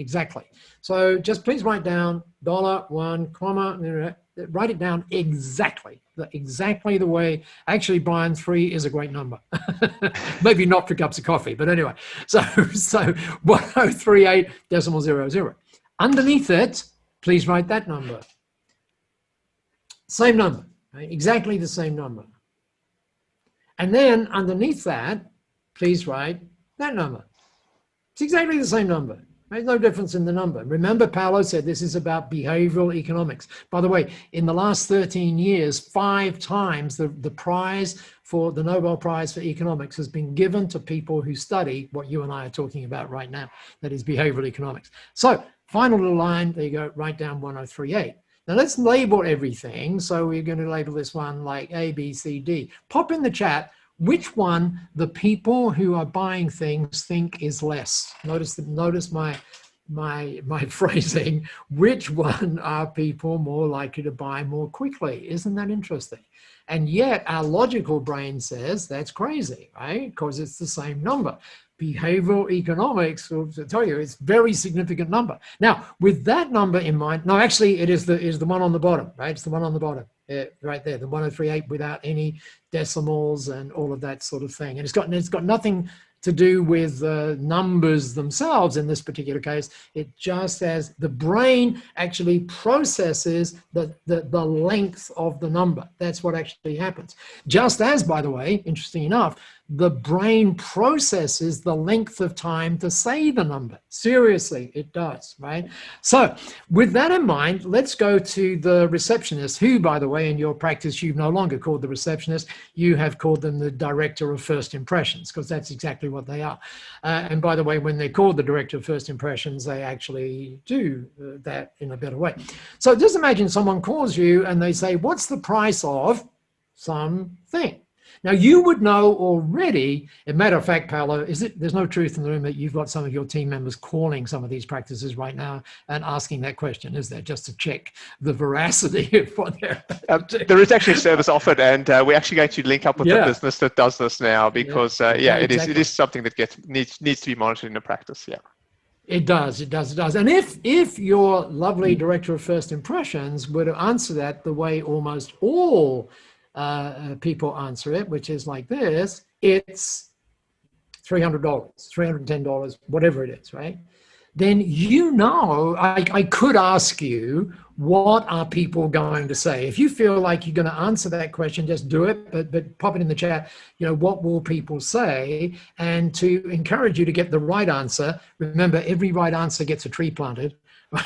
So just please write down $1, comma, write it down exactly the way. Actually, Brian, 3 is a great number. Maybe not for cups of coffee, but anyway. So 1038.00. Underneath it, please write that number. Same number, right? Exactly the same number. And then underneath that, please write that number. It's exactly the same number. There's no difference in the number. Remember, Paolo said this is about behavioral economics. By the way, in the last 13 years, 5 times the prize for the Nobel Prize for Economics has been given to people who study what you and I are talking about right now. That is behavioral economics. So final little line, there you go, write down 1038. Now let's label everything. So we're going to label this one like A, B, C, D. Pop in the chat which one the people who are buying things think is less. Notice my phrasing. Which one are people more likely to buy more quickly? Isn't that interesting? And yet our logical brain says that's crazy, right? Because it's the same number. Behavioral economics will tell you it's a very significant number. Now, with that number in mind, no, actually it is the one on the bottom, right? It's the one on the bottom, right there, the 1038 without any decimals and all of that sort of thing. And it's got nothing to do with numbers themselves in this particular case. It just as the brain actually processes the length of the number. That's what actually happens. Just as, by the way, interesting enough, the brain processes the length of time to say the number. Seriously, it does, right? So with that in mind, let's go to the receptionist, who, by the way, in your practice, you've no longer called the receptionist. You have called them the director of first impressions, because that's exactly what they are. And by the way, when they're called the director of first impressions, they actually do that in a better way. So just imagine someone calls you and they say, what's the price of something? Now, you would know already, as a matter of fact, Paolo, there's no truth in the room that you've got some of your team members calling some of these practices right now and asking that question, is there, just to check the veracity of what they're there is actually a service offered, and we're actually going to link up with the business that does this now, because exactly. It is something that needs to be monitored in the practice. Yeah. It does, it does, it does. And if your lovely director of first impressions were to answer that the way almost all people answer it, which is like this, it's $300, $310, whatever it is, right? Then I could ask you, what are people going to say? If you feel like you're going to answer that question, just do it, but pop it in the chat, what will people say? And to encourage you to get the right answer, remember, every right answer gets a tree planted. Okay,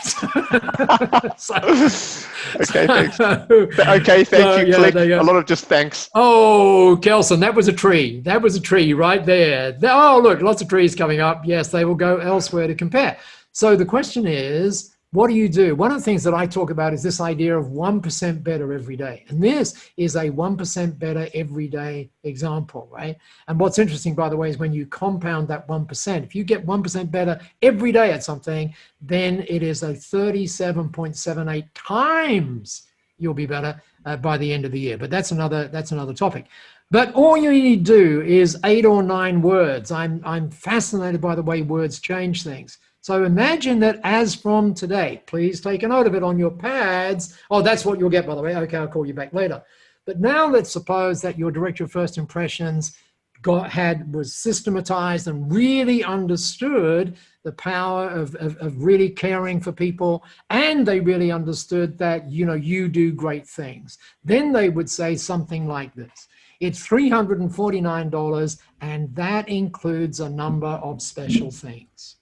thanks. Okay, thank you. Click. A lot of just thanks. Oh, Kelson, that was a tree. That was a tree right there. Oh, look, lots of trees coming up. Yes, they will go elsewhere to compare. So the question is, what do you do? One of the things that I talk about is this idea of 1% better every day. And this is a 1% better every day example, right? And what's interesting, by the way, is when you compound that 1%, if you get 1% better every day at something, then it is a 37.78 times you'll be better by the end of the year. But that's another topic. But all you need to do is 8 or 9 words. I'm fascinated by the way words change things. So imagine that as from today, please take a note of it on your pads. Oh, that's what you'll get, by the way. Okay, I'll call you back later. But now let's suppose that your director of first impressions was systematized and really understood the power of really caring for people, and they really understood that, you do great things. Then they would say something like this. It's $349, and that includes a number of special things.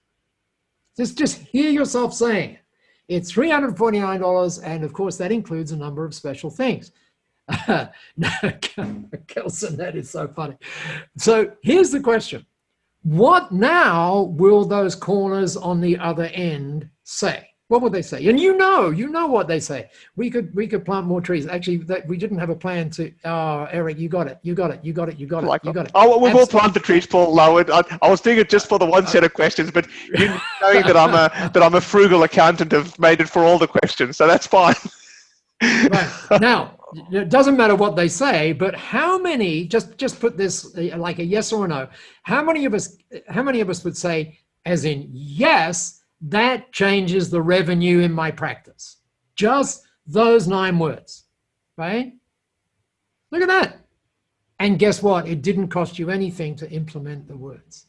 Just hear yourself saying it. It's $349, and of course that includes a number of special things. Kelson, that is so funny. So here's the question. What now will those corners on the other end say? What would they say? And you know what they say. We could plant more trees. Actually, we didn't have a plan to. Oh, Eric, you got it. Oh, we will plant the trees, Paul. Lowered. I was doing it just for the one set of questions, but you knowing that I'm a frugal accountant have made it for all the questions, so that's fine. Right. Now, it doesn't matter what they say, but how many? Just put this like a yes or a no. How many of us would say, as in yes? That changes the revenue in my practice. Just those 9 words, right? Look at that. And guess what? It didn't cost you anything to implement the words.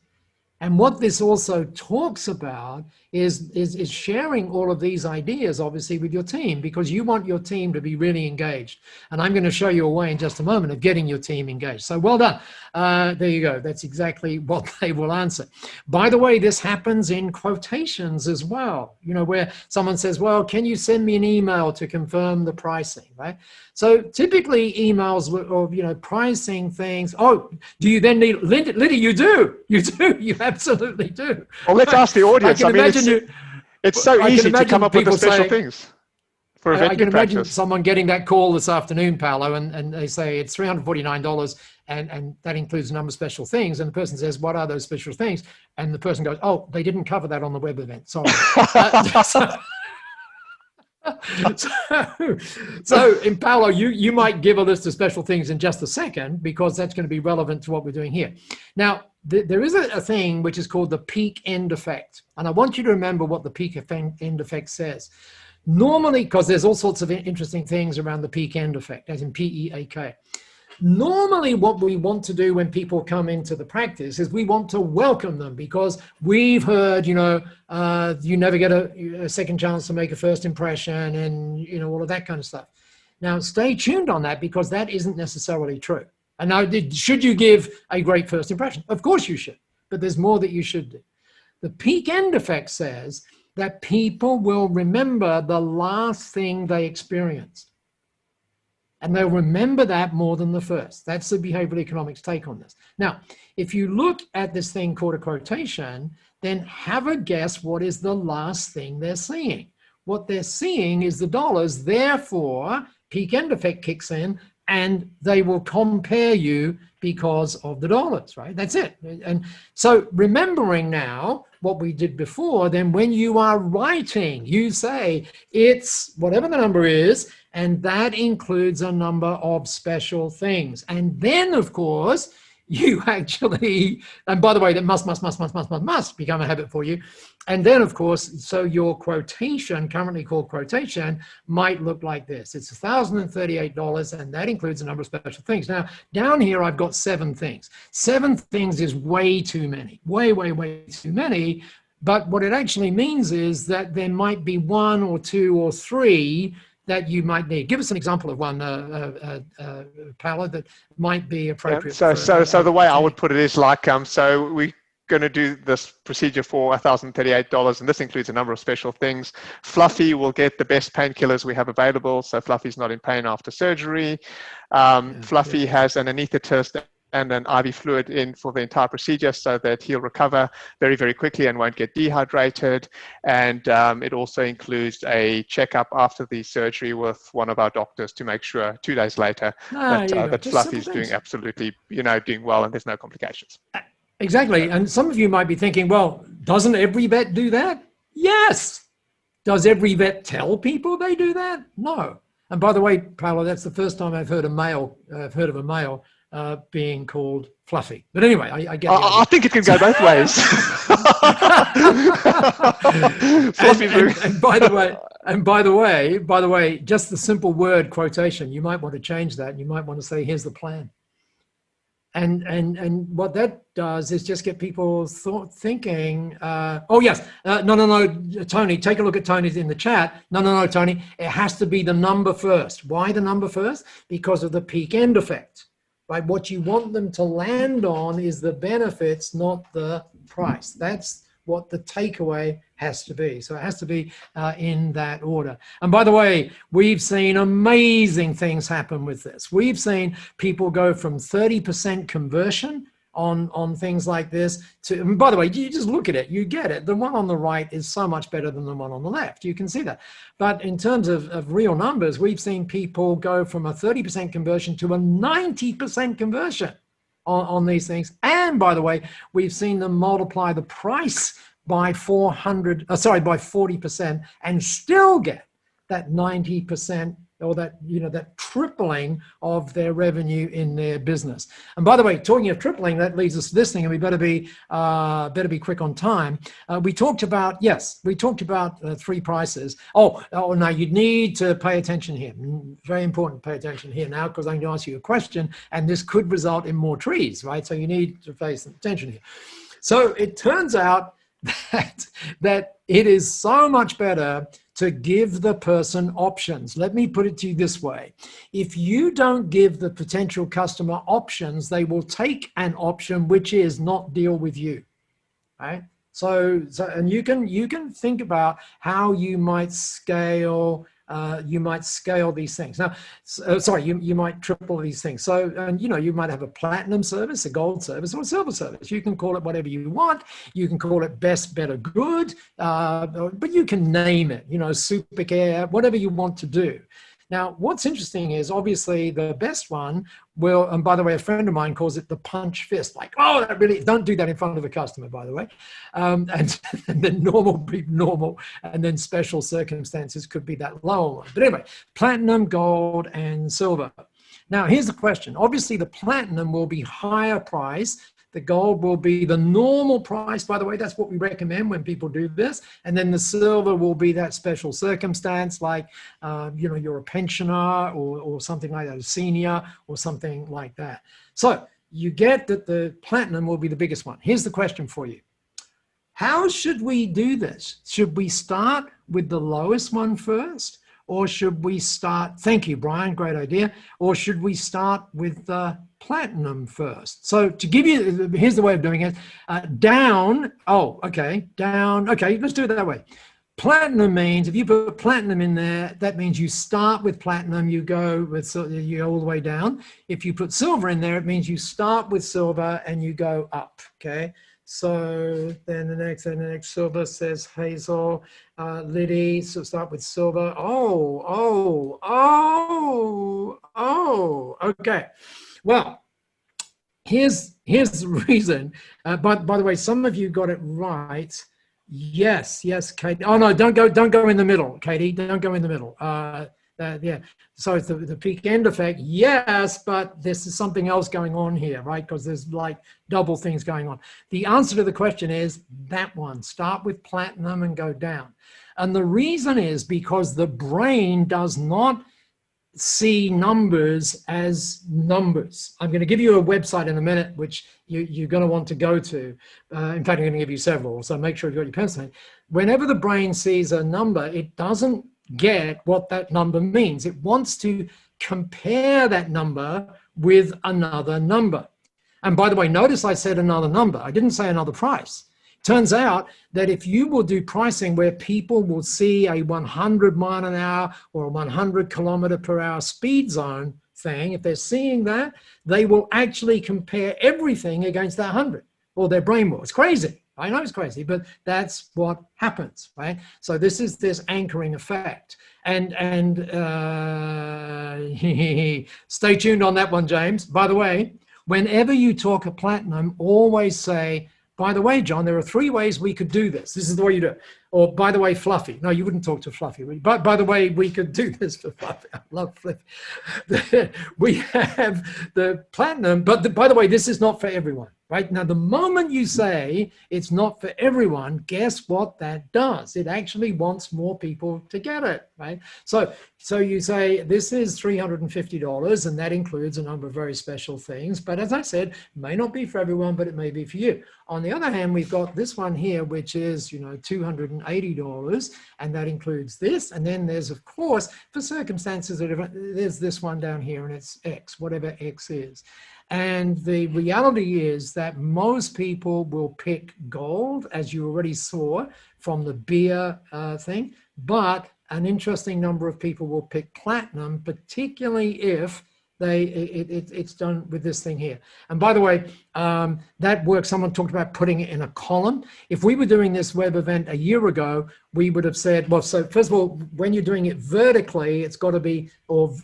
And what this also talks about is sharing all of these ideas, obviously, with your team, because you want your team to be really engaged. And I'm going to show you a way in just a moment of getting your team engaged. So well done. There you go. That's exactly what they will answer. By the way, this happens in quotations as well, where someone says, well, can you send me an email to confirm the pricing, right? So typically emails or, pricing things. Oh, do you then need, Linda, you do. You absolutely do. Well, let's ask the audience. It's so easy to come up with the special things. I can imagine someone getting that call this afternoon, Paolo, and they say it's $349 and that includes a number of special things. And the person says, what are those special things? And the person goes, oh, they didn't cover that on the web event. Sorry. So in Paolo, you might give a list of special things in just a second, because that's going to be relevant to what we're doing here. Now, there is a thing which is called the peak end effect. And I want you to remember what the peak end effect says. Normally, because there's all sorts of interesting things around the peak end effect, as in PEAK. Normally, what we want to do when people come into the practice is we want to welcome them, because we've heard, you never get a second chance to make a first impression, and, all of that kind of stuff. Now, stay tuned on that, because that isn't necessarily true. And now, should you give a great first impression? Of course you should, but there's more that you should do. The peak end effect says that people will remember the last thing they experienced. And they'll remember that more than the first. That's the behavioral economics take on this. Now, if you look at this thing called a quotation, then have a guess what is the last thing they're seeing. What they're seeing is the dollars, therefore, peak end effect kicks in, and they will compare you because of the dollars, right? That's it. And so remembering now what we did before, then when you are writing, you say it's whatever the number is, and that includes a number of special things. And then, of course, you actually, and by the way, that must become a habit for you. And then, of course, so your quotation, currently called quotation, might look like this. It's $1,038, and that includes a number of special things. Now, down here, I've got 7 things. 7 things is way too many, way too many. But what it actually means is that there might be 1 or 2 or 3 that you might need. Give us an example of one, Paolo, that might be appropriate. Yeah, so the way I would put it is like, so we're going to do this procedure for $1,038, and this includes a number of special things. Fluffy will get the best painkillers we have available, so Fluffy's not in pain after surgery. Fluffy has an anesthetist and an IV fluid in for the entire procedure so that he'll recover very quickly and won't get dehydrated. And it also includes a checkup after the surgery with one of our doctors to make sure 2 days later that Fluffy's doing absolutely, doing well and there's no complications. Exactly. And some of you might be thinking, well, doesn't every vet do that? Yes. Does every vet tell people they do that? No. And by the way, Paolo, that's the first time I've heard of a male being called Fluffy. But anyway, I get it. I think it can go both ways. and by the way, just the simple word quotation, you might want to change that. You might want to say, here's the plan. And what that does is just get people thinking, oh yes, no, Tony, take a look at Tony's in the chat. No, Tony, it has to be the number first. Why the number first? Because of the peak end effect. Right? What you want them to land on is the benefits, not the price. That's what the takeaway has to be. So it has to be in that order. And by the way, we've seen amazing things happen with this. We've seen people go from 30% conversion on things like this to, and by the way, you just look at it, you get it. The one on the right is so much better than the one on the left. You can see that. But in terms of real numbers, we've seen people go from a 30% conversion to a 90% conversion on these things. And by the way, we've seen them multiply the price by 40% and still get that 90% or that tripling of their revenue in their business. And by the way, talking of tripling, that leads us to this thing, and we better be quick on time. We talked about 3 prices. Oh no, you need to pay attention here. Very important to pay attention here now, because I'm going to ask you a question, and this could result in more trees, right? So you need to pay some attention here. So it turns out that it is so much better to give the person options. Let me put it to you this way. If you don't give the potential customer options, they will take an option which is not deal with you, right? So and you can think about how you might scale these things. Now, you might triple these things. So, and you might have a platinum service, a gold service, or a silver service. You can call it whatever you want. You can call it best, better, good, but you can name it, super care, whatever you want to do. Now, what's interesting is obviously the best one will, and by the way, a friend of mine calls it the punch fist, like, oh, that really, don't do that in front of a customer, by the way. And then normal, and then special circumstances could be that lower one. But anyway, platinum, gold, and silver. Now, here's the question. Obviously, the platinum will be higher price. The gold will be the normal price. By the way, that's what we recommend when people do this. And then the silver will be that special circumstance, like, you're a pensioner or something like that, a senior or something like that. So you get that the platinum will be the biggest one. Here's the question for you. How should we do this? Should we start with the lowest one first? Or should we start, thank you, Brian, great idea. Or should we start with the platinum first? So to give you, here's the way of doing it. Down, okay, let's do it that way. Platinum means, if you put platinum in there, that means you start with platinum, you go all the way down. If you put silver in there, it means you start with silver and you go up, okay? So then the next silver says Hazel, Liddy, so start with silver. Okay. Well, here's the reason. By the way, some of you got it right. Yes, Katie. Oh no, don't go in the middle, Katie. Don't go in the middle. Yeah. So it's the peak end effect. Yes, but this is something else going on here, right? Because there's like double things going on. The answer to the question is that one. Start with platinum and go down. And the reason is because the brain does not see numbers as numbers. I'm going to give you a website in a minute, which you're going to want to go to. In fact, I'm going to give you several, so make sure you've got your pencil. Whenever the brain sees a number, it doesn't get what that number means. It wants to compare that number with another number. And by the way, notice I said another number. I didn't say another price. Turns out that if you will do pricing where people will see a 100 mile an hour or a 100 kilometer per hour speed zone thing, if they're seeing that, they will actually compare everything against that 100, or their brain will. It's crazy. I know it's crazy, but that's what happens, right? So this is this anchoring effect. And stay tuned on that one, James. By the way, whenever you talk a platinum, always say, by the way, John, there are 3 ways we could do this. This is the way you do it. Or by the way, Fluffy. No, you wouldn't talk to Fluffy. But by the way, we could do this for Fluffy. I love Fluffy. We have the platinum, but by the way, this is not for everyone. Right now, the moment you say it's not for everyone, guess what that does? It actually wants more people to get it, right? So you say this is $350, and that includes a number of very special things. But as I said, it may not be for everyone, but it may be for you. On the other hand, we've got this one here, which is $280, and that includes this. And then there's, of course, for circumstances that are different, there's this one down here, and it's X, whatever X is. And the reality is that most people will pick gold, as you already saw from the beer thing, but an interesting number of people will pick platinum, particularly if it's done with this thing here. And by the way, that works. Someone talked about putting it in a column. If we were doing this web event a year ago, we would have said, well, so first of all, when you're doing it vertically, it's got to be, or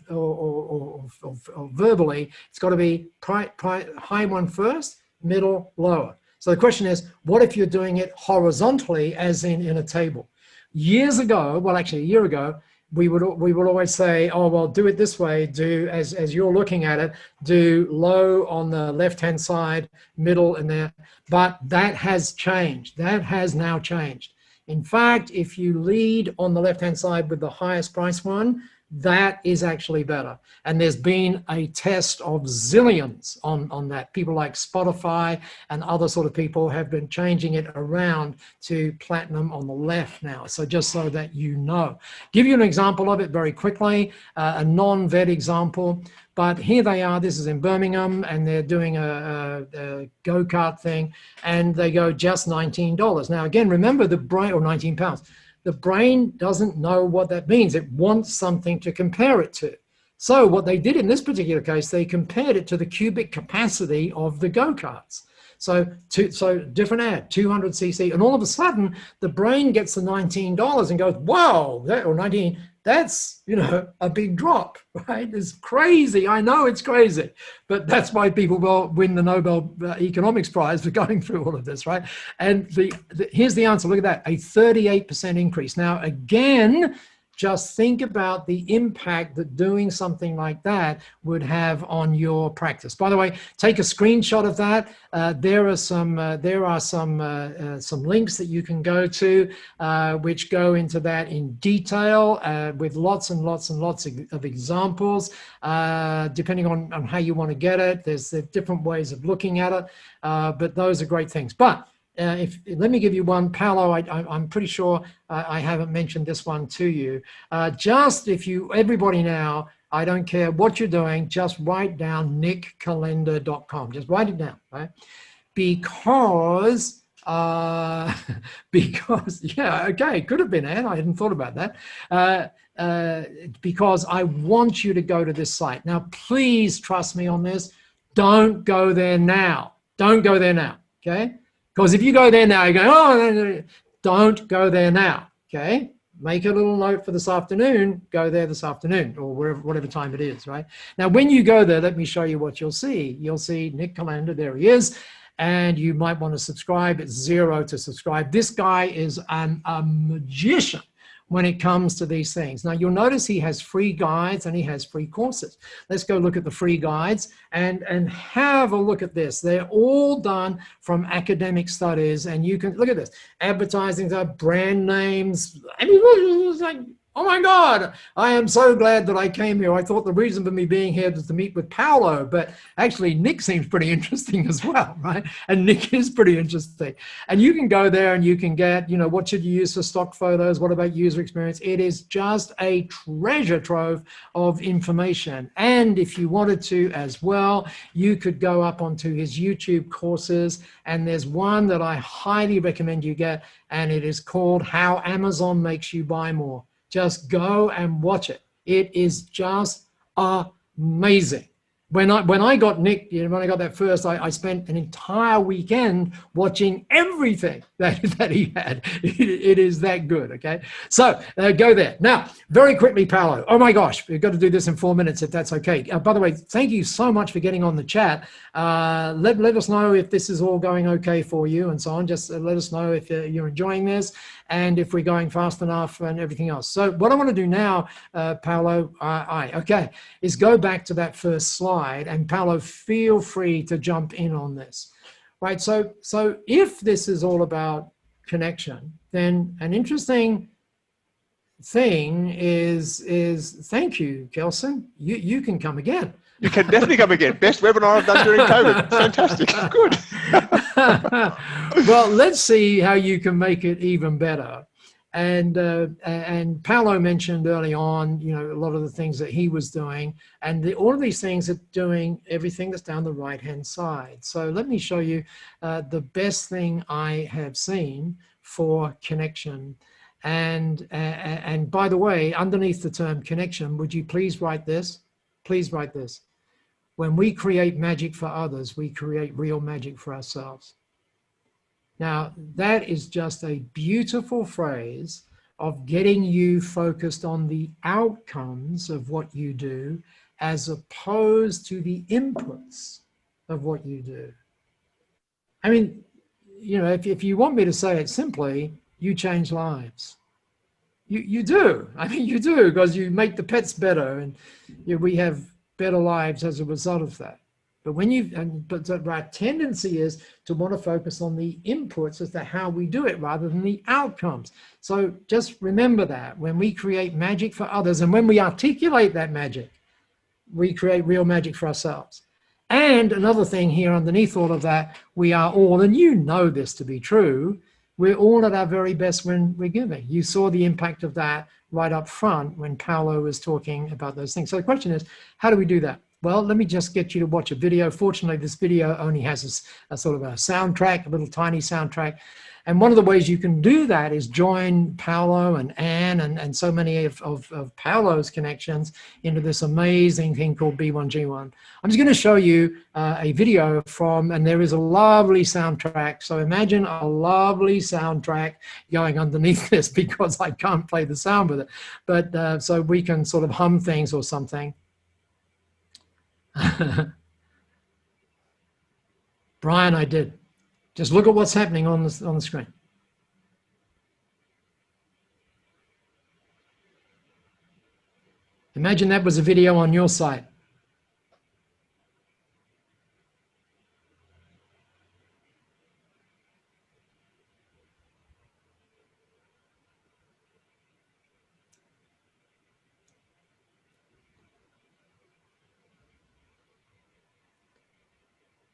verbally, it's got to be high one first, middle, lower. So the question is, what if you're doing it horizontally, as in a table? Years ago, well, actually a year ago, we would always say, oh, well, do it this way. Do, as you're looking at it, do low on the left-hand side, middle in there. But that has changed. That has now changed. In fact, if you lead on the left-hand side with the highest price one, that is actually better. And there's been a test of zillions on that. People like Spotify and other sort of people have been changing it around to platinum on the left now. So just so that you know. Give you an example of it very quickly, a non-vet example. But here they are, this is in Birmingham, and they're doing a go-kart thing, and they go just $19. Now, again, remember the brain, or 19 pounds. The brain doesn't know what that means. It wants something to compare it to. So what they did in this particular case, they compared it to the cubic capacity of the go-karts. So different ad, 200 cc, and all of a sudden the brain gets the $19 and goes, wow, or 19, that's, a big drop, right? It's crazy. I know it's crazy, but that's why people will win the Nobel Economics Prize for going through all of this, right? And here's the answer. Look at that, a 38% increase. Now, again, just think about the impact that doing something like that would have on your practice. By the way, take a screenshot of that. There are some links that you can go to, which go into that in detail with lots and lots and lots of examples, depending on how you want to get it. There's different ways of looking at it, but those are great things. But let me give you one, Paolo. I'm pretty sure I haven't mentioned this one to you. Everybody now, I don't care what you're doing, just write down nickcalendar.com. Just write it down, right? Because yeah, okay, could have been Anne. I hadn't thought about that. Because I want you to go to this site. Now, please trust me on this. Don't go there now. Don't go there now, okay? Because if you go there now, you go, oh, don't go there now, okay? Make a little note for this afternoon, go there this afternoon, or whatever time it is, right? Now, when you go there, let me show you what you'll see. You'll see Nick Calendar, there he is, and you might want to subscribe. It's $0 to subscribe. This guy is a magician when it comes to these things. Now, you'll notice he has free guides and he has free courses. Let's go look at the free guides and have a look at this. They're all done from academic studies, and you can look at this. Advertising, brand names. I mean, it's like, oh my God, I am so glad that I came here. I thought the reason for me being here was to meet with Paolo, but actually Nick seems pretty interesting as well, right? And Nick is pretty interesting. And you can go there and you can get, you know, what should you use for stock photos? What about user experience? It is just a treasure trove of information. And if you wanted to as well, you could go up onto his YouTube courses. And there's one that I highly recommend you get, and it is called How Amazon Makes You Buy More. Just go and watch it. It is just amazing. When I got Nick, you know, when I got that first, I spent an entire weekend watching everything that he had. It is that good, okay? So go there. Now, very quickly, Paolo. Oh my gosh, we've got to do this in 4 minutes if that's okay. By the way, thank you so much for getting on the chat. Let us know if this is all going okay for you and so on. Just let us know if you're enjoying this and if we're going fast enough and everything else. So what I want to do now, Paolo, is go back to that first slide. And Paolo, feel free to jump in on this, right? So if this is all about connection, then an interesting thing is thank you, Kelson. You can come again. You can definitely come again. Best webinar I've done during COVID. Fantastic. Good. Well, let's see how you can make it even better. And Paolo mentioned early on, you know, a lot of the things that he was doing, and all of these things are doing everything that's down the right-hand side. So let me show you the best thing I have seen for connection. And by the way, underneath the term connection, would you please write this? Please write this. When we create magic for others, we create real magic for ourselves. Now, that is just a beautiful phrase of getting you focused on the outcomes of what you do as opposed to the inputs of what you do. I mean, you know, if you want me to say it simply, you change lives. You do. I mean, you do, because you make the pets better, and we have better lives as a result of that. But our tendency is to want to focus on the inputs as to how we do it rather than the outcomes. So just remember that when we create magic for others and when we articulate that magic, we create real magic for ourselves. And another thing here underneath all of that, we are all, and you know this to be true, we're all at our very best when we're giving. You saw the impact of that right up front when Paolo was talking about those things. So the question is, how do we do that? Well, let me just get you to watch a video. Fortunately, this video only has a sort of a soundtrack, a little tiny soundtrack. And one of the ways you can do that is join Paolo and Anne and so many of Paolo's connections into this amazing thing called B1G1. I'm just going to show you a video from, and there is a lovely soundtrack. So imagine a lovely soundtrack going underneath this, because I can't play the sound with it. But so we can sort of hum things or something. Brian, I did. Just look at what's happening on the screen. Imagine that was a video on your site.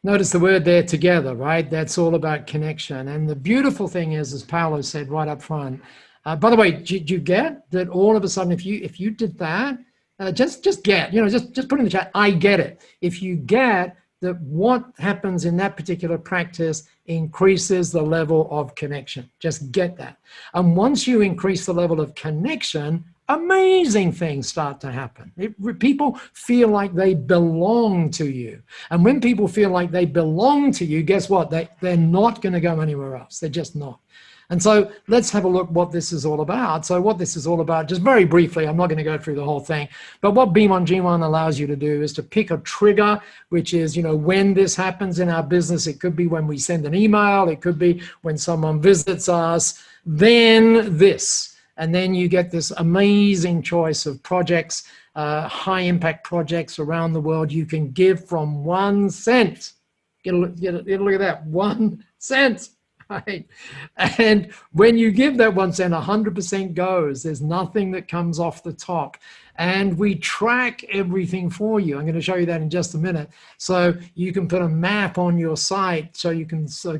Notice the word there, together, right? That's all about connection. And the beautiful thing is, as Paolo said right up front, by the way, do you get that all of a sudden, if you did that, just get, just put in the chat, I get it. If you get that what happens in that particular practice increases the level of connection, just get that. And once you increase the level of connection, amazing things start to happen. People feel like they belong to you. And when people feel like they belong to you, guess what? They're not going to go anywhere else. They're just not. And so let's have a look what this is all about. So what this is all about, just very briefly, I'm not going to go through the whole thing, but what B1G1 allows you to do is to pick a trigger, which is, when this happens in our business. It could be when we send an email. It could be when someone visits us. Then this. And then you get this amazing choice of projects, high impact projects around the world. You can give from 1 cent. Get a look at that, 1 cent. Right. And when you give that 1 cent, 100% goes. There's nothing that comes off the top. And we track everything for you. I'm going to show you that in just a minute. So you can put a map on your site so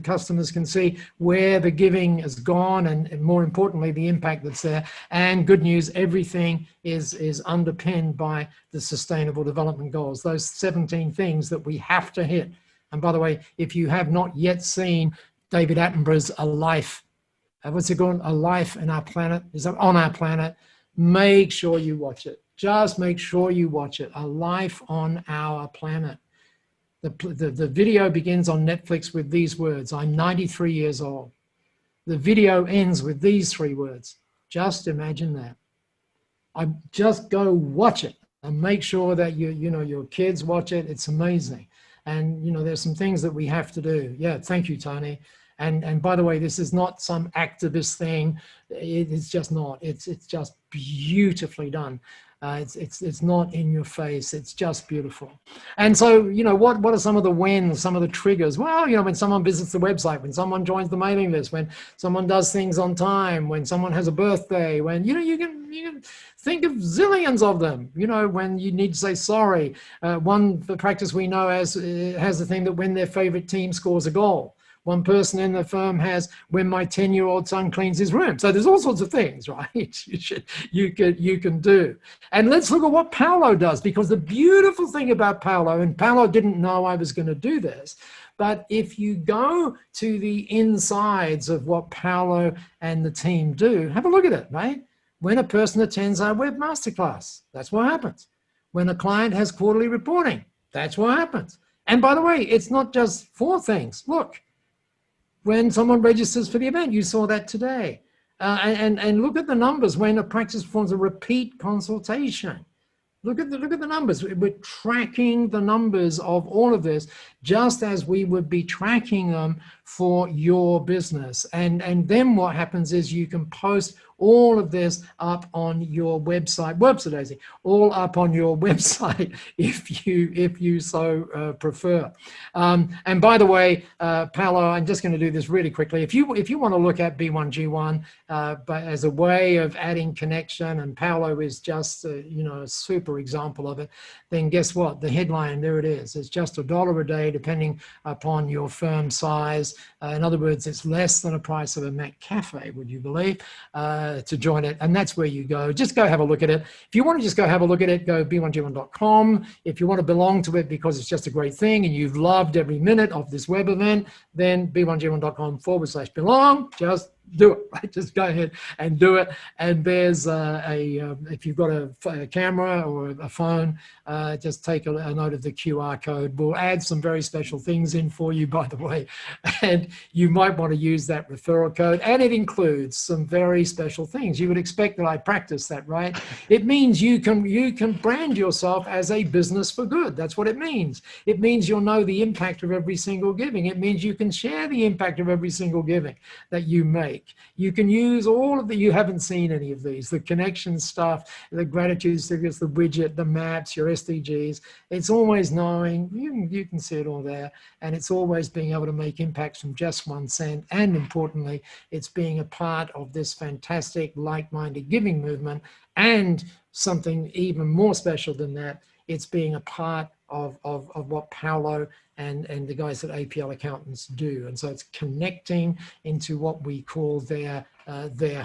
customers can see where the giving has gone and more importantly, the impact that's there. And good news, everything is underpinned by the Sustainable Development Goals, those 17 things that we have to hit. And by the way, if you have not yet seen David Attenborough's A Life, what's it called? A Life in Our Planet, is that On Our Planet? Make sure you watch it. Just make sure you watch it. A Life on Our Planet. The video begins on Netflix with these words: I'm 93 years old. The video ends with these 3 words. Just imagine that. Just go watch it and make sure that your kids watch it. It's amazing. And there's some things that we have to do. Yeah, thank you, Tony. And by the way, this is not some activist thing. It's just not. It's just beautifully done. It's not in your face. It's just beautiful. And so, what are some of the wins, some of the triggers? Well, when someone visits the website, when someone joins the mailing list, when someone does things on time, when someone has a birthday, when, you can think of zillions of them, when you need to say sorry. One, the practice we know has the thing that when their favorite team scores a goal. One person in the firm has when my 10-year-old son cleans his room. So there's all sorts of things, right? You can do. And let's look at what Paolo does, because the beautiful thing about Paolo, and Paolo didn't know I was going to do this, but if you go to the insides of what Paolo and the team do, have a look at it, right? When a person attends our web masterclass, that's what happens. When a client has quarterly reporting, that's what happens. And by the way, it's not just 4 things. Look. When someone registers for the event, you saw that today. And look at the numbers when a practice performs a repeat consultation. Look at the numbers. We're tracking the numbers of all of this, just as we would be tracking them for your business. And then what happens is you can post all of this up on your website. Whoops, Daisy, all up on your website if you so prefer. And by the way, Paolo, I'm just going to do this really quickly. If you want to look at B1G1, but as a way of adding connection, and Paolo is just a super example of it, then guess what? The headline, there it is. It's just $1 a day, depending upon your firm size. In other words, it's less than the price of a Mac Cafe, would you believe, to join it. And that's where you go. Just go have a look at it. If you want to just go have a look at it, go b1g1.com. If you want to belong to it because it's just a great thing and you've loved every minute of this web event, then b1g1.com/belong. Just do it, right? Just go ahead and do it. And there's if you've got a camera or a phone, just take a note of the QR code. We'll add some very special things in for you, by the way. And you might want to use that referral code. And it includes some very special things. You would expect that I practice that, right? It means you can brand yourself as a business for good. That's what it means. It means you'll know the impact of every single giving. It means you can share the impact of every single giving that you make. You can use all of the, you haven't seen any of these, the connection stuff, the gratitude stickers, the widget, the maps, your SDGs. It's always knowing, you can see it all there. And it's always being able to make impacts from just 1 cent. And importantly, it's being a part of this fantastic like-minded giving movement. And something even more special than that, it's being a part of what Paolo and the guys at APL Accountants do. And so it's connecting into what we call their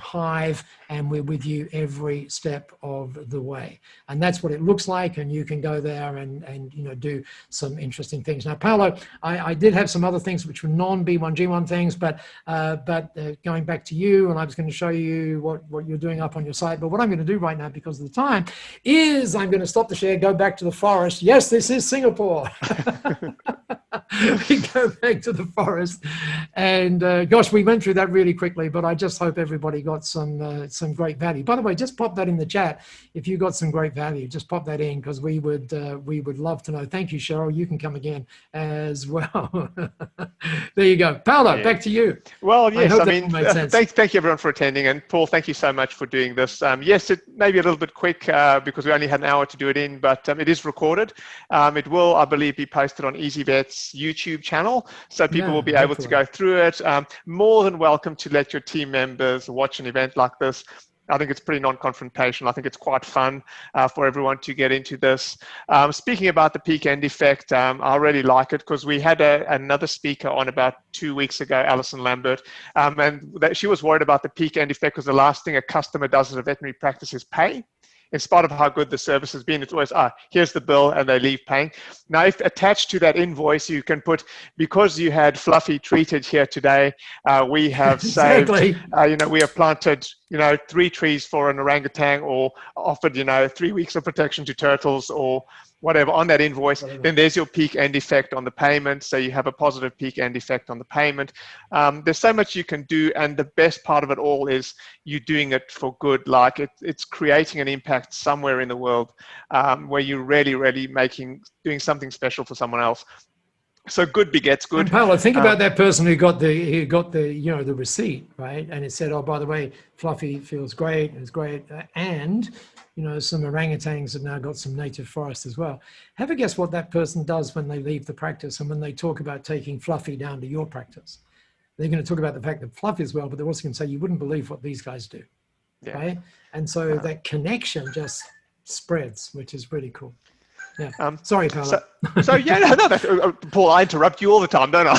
hive, and we're with you every step of the way. And that's what it looks like, and you can go there and do some interesting things. Now, Paolo, I did have some other things which were non-B1G1 things, but going back to you, and I was going to show you what you're doing up on your site. But what I'm going to do right now, because of the time, is I'm going to stop the share, go back to the forest. Yes, this is Singapore. We go back to the forest, And gosh, we went through that really quickly, but I just hope everybody got some great value. By the way, just pop that in the chat if you got some great value. Just pop that in, because we would love to know. Thank you, Cheryl. You can come again as well. There you go, Paolo. Back to you. Well, yes, I mean, made sense. thank you everyone for attending, and Paul, thank you so much for doing this. Yes, it may be a little bit quick because we only had an hour to do it in, but it is recorded. It will, I believe, be posted on ezyVet's YouTube channel, so people will be able to go through it. More than welcome to let your team members watch an event like this. I think it's pretty non-confrontational. I think it's quite fun for everyone to get into this. Speaking about the peak end effect, I really like it because we had another speaker on about 2 weeks ago, Alison Lambert, and she was worried about the peak end effect because the last thing a customer does as a veterinary practice is pay. In spite of how good the service has been, it's always, here's the bill, and they leave paying. Now, if attached to that invoice, you can put, because you had Fluffy treated here today, we have saved, we have planted, 3 trees for an orangutan, or offered, 3 weeks of protection to turtles, or whatever on that invoice. Then there's your peak end effect on the payment. So you have a positive peak end effect on the payment. There's so much you can do, and the best part of it all is you doing it for good. Like it's creating an impact somewhere in the world where you're really doing something special for someone else. So good begets good. And Paolo, think about that person who got the receipt, right? And it said, oh, by the way, Fluffy feels great, it's great, and some orangutans have now got some native forest as well. Have a guess what that person does when they leave the practice and when they talk about taking Fluffy down to your practice. They're going to talk about the fact that Fluffy is well, but they're also going to say, you wouldn't believe what these guys do, right? And so that connection just spreads, which is really cool. Yeah. Sorry, Paolo. Paul, I interrupt you all the time, don't I?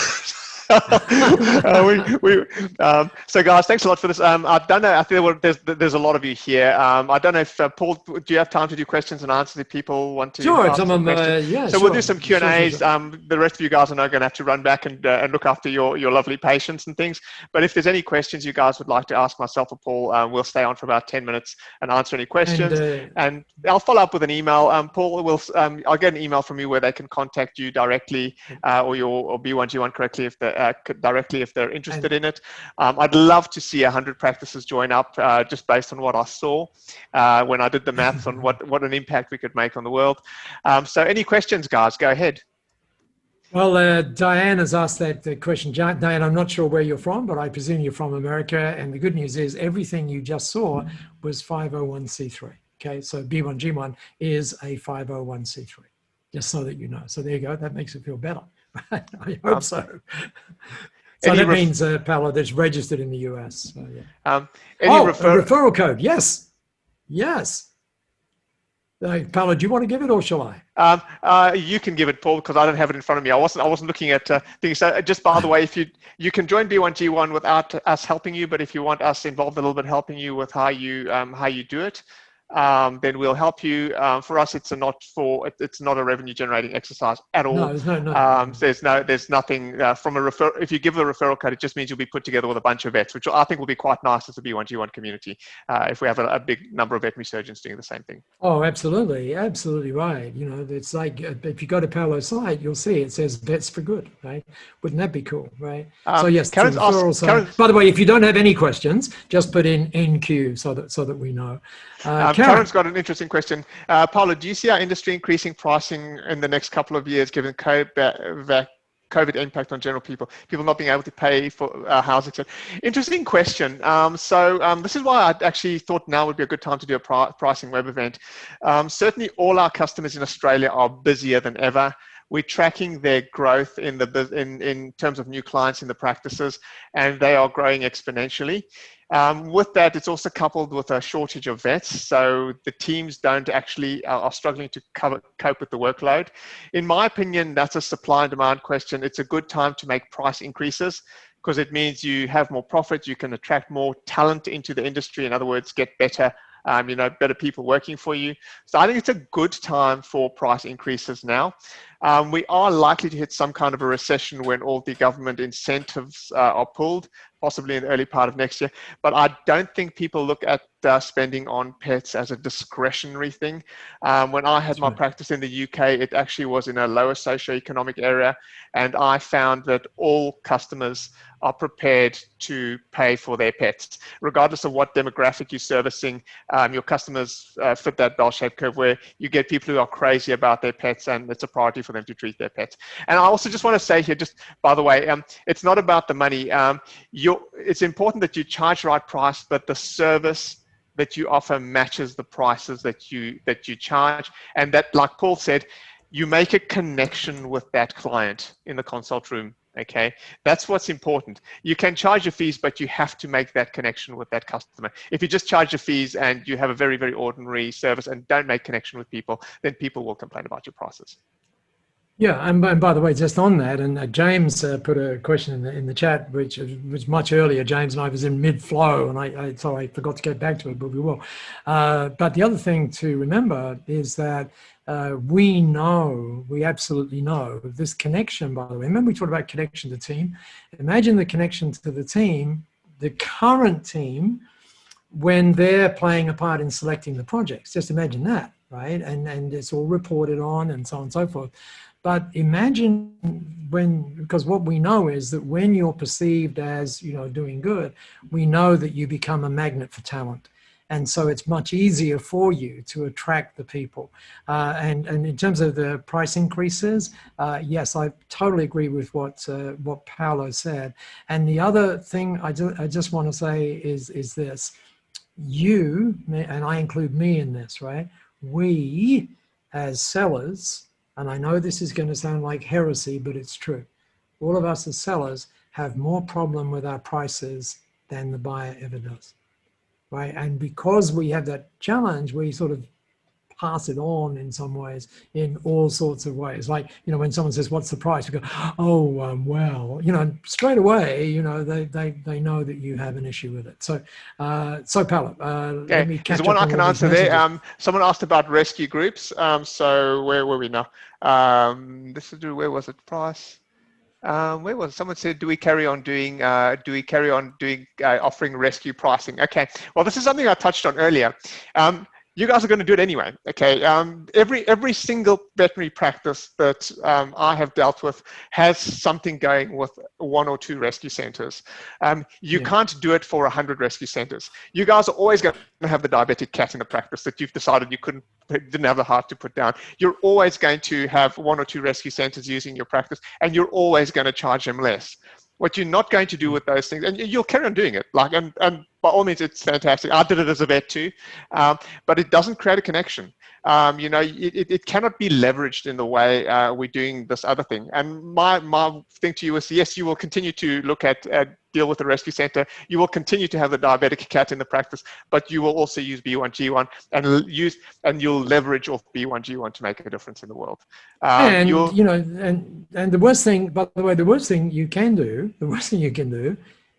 So guys, thanks a lot for this. I don't know, I think there's a lot of you here. I don't know if Paul, do you have time to do questions and answers if people want to? Sure, some of them, so we'll do some Q&As. Sure. The rest of you guys are now going to have to run back and look after your lovely patients and things. But if there's any questions you guys would like to ask myself or Paul, we'll stay on for about 10 minutes and answer any questions. And I'll follow up with an email. Paul will, I'll get an email from you where they can contact you directly or B1G1 correctly if they're interested in it. I'd love to see 100 practices join up just based on what I saw when I did the maths on what an impact we could make on the world. So any questions, guys? Go ahead. Well, Diane has asked that question. Diane, I'm not sure where you're from, but I presume you're from America. And the good news is everything you just saw was 501c3. Okay, so B1G1 is a 501c3, just so that you know. So there you go. That makes it feel better. I hope so. So that means, Paolo, that's registered in the US. So, yeah. A referral code. Yes. Yes. Paolo, do you want to give it or shall I? You can give it, Paul, because I don't have it in front of me. I wasn't looking at things. So just by the way, if you can join B1G1 without us helping you, but if you want us involved a little bit helping you with how you do it, then we'll help you. For us, it's not a revenue generating exercise at all. No, there's nothing from a referral. If you give a referral code, it just means you'll be put together with a bunch of vets, which I think will be quite nice as a B1G1 community if we have a big number of veterinary surgeons doing the same thing. Oh, absolutely right. It's like if you go to Paolo's site, you'll see it says Vets for Good, right? Wouldn't that be cool, right? So yes, Karen's by the way, if you don't have any questions, just put in NQ so that we know. Karen's got an interesting question. Paolo, do you see our industry increasing pricing in the next couple of years given COVID impact on general people not being able to pay for housing? Interesting question. This is why I actually thought now would be a good time to do a pricing web event. Certainly all our customers in Australia are busier than ever. We're tracking their growth in terms of new clients in the practices, and they are growing exponentially. With that, it's also coupled with a shortage of vets, so the teams are struggling to cope with the workload. In my opinion, that's a supply and demand question. It's a good time to make price increases because it means you have more profit, you can attract more talent into the industry. In other words, get better better people working for you. So I think it's a good time for price increases now. We are likely to hit some kind of a recession when all the government incentives are pulled, possibly in the early part of next year. But I don't think people look at spending on pets as a discretionary thing. When I had my practice in the UK, it actually was in a lower socioeconomic area, and I found that all customers are prepared to pay for their pets, regardless of what demographic you're servicing. Your customers fit that bell-shaped curve where you get people who are crazy about their pets, and it's a priority for them to treat their pets. And I also just want to say here, just by the way, it's not about the money. It's important that you charge the right price, but the service that you offer matches the prices that you charge, and that, like Paul said, you make a connection with that client in the consult room. Okay, that's what's important. You can charge your fees, but you have to make that connection with that customer. If you just charge your fees and you have a very, very ordinary service and don't make connection with people, then people will complain about your prices. Yeah, and by the way, just on that, and James put a question in the chat, which was much earlier. James and I was in mid-flow, and so I forgot to get back to it, but we will. But the other thing to remember is that we absolutely know this connection, by the way. Remember we talked about connection to team? Imagine the connection to the team, the current team, when they're playing a part in selecting the projects. Just imagine that, right? And it's all reported on and so on and so forth. But imagine because what we know is that when you're perceived as, doing good, we know that you become a magnet for talent. And so it's much easier for you to attract the people. And in terms of the price increases, yes, I totally agree with what Paolo said. And the other thing I just want to say is this. You, and I include me in this, right? We, as sellers, and I know this is going to sound like heresy, but it's true. All of us as sellers have more problem with our prices than the buyer ever does, right? And because we have that challenge, we sort of pass it on in some ways, in all sorts of ways. Like, when someone says, what's the price? You go, oh, well, straight away, they know that you have an issue with it. So, Paolo, okay. let me catch There's one up I on can all these answer there. messages. Someone asked about rescue groups. So where were we now? Where was it? Price. Where was it? Someone said, do we carry on doing offering rescue pricing? Okay. Well, this is something I touched on earlier. You guys are going to do it anyway, okay? Every single veterinary practice that I have dealt with has something going with 1 or 2 rescue centers. You can't do it for 100 rescue centers. You guys are always going to have the diabetic cat in the practice that you've decided you didn't have the heart to put down. You're always going to have 1 or 2 rescue centers using your practice, and you're always going to charge them less. What you're not going to do with those things, and you'll carry on doing it, and by all means, it's fantastic. I did it as a vet too, but it doesn't create a connection. It cannot be leveraged in the way we're doing this other thing. And my thing to you is, yes, you will continue to look at deal with the rescue center. You will continue to have the diabetic cat in the practice, but you will also use B1G1 and you'll leverage off B1G1 to make a difference in the world. And the worst thing, by the way, the worst thing you can do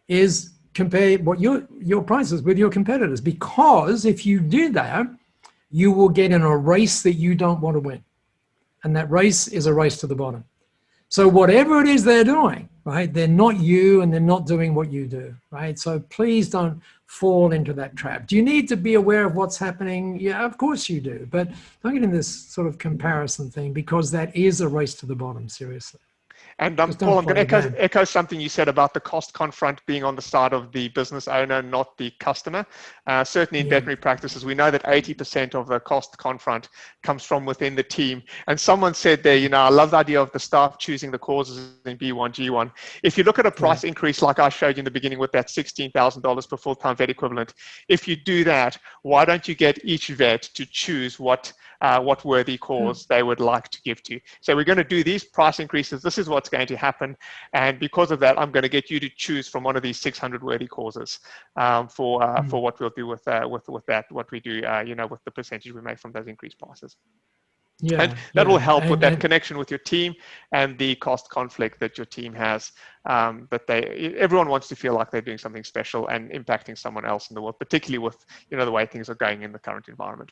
is compare what your prices with your competitors, because if you do that, you will get in a race that you don't want to win. And that race is a race to the bottom. So whatever it is they're doing, right, they're not you and they're not doing what you do, right? So please don't fall into that trap. Do you need to be aware of what's happening? Yeah, of course you do. But don't get in this sort of comparison thing, because that is a race to the bottom, seriously. And Paul, I'm going to echo something you said about the cost confront being on the side of the business owner, not the customer. Certainly in veterinary practices, we know that 80% of the cost confront comes from within the team. And someone said there, I love the idea of the staff choosing the causes in B1G1. If you look at a price increase like I showed you in the beginning with that $16,000 per full-time vet equivalent, if you do that, why don't you get each vet to choose what worthy cause they would like to give to? So we're going to do these price increases. This is what's going to happen, and because of that, I'm going to get you to choose from one of these 600 worthy causes for what we'll do with that, what we do, with the percentage we make from those increased prices. And that will help with that connection with your team and the cost conflict that your team has. Everyone wants to feel like they're doing something special and impacting someone else in the world, particularly with the way things are going in the current environment.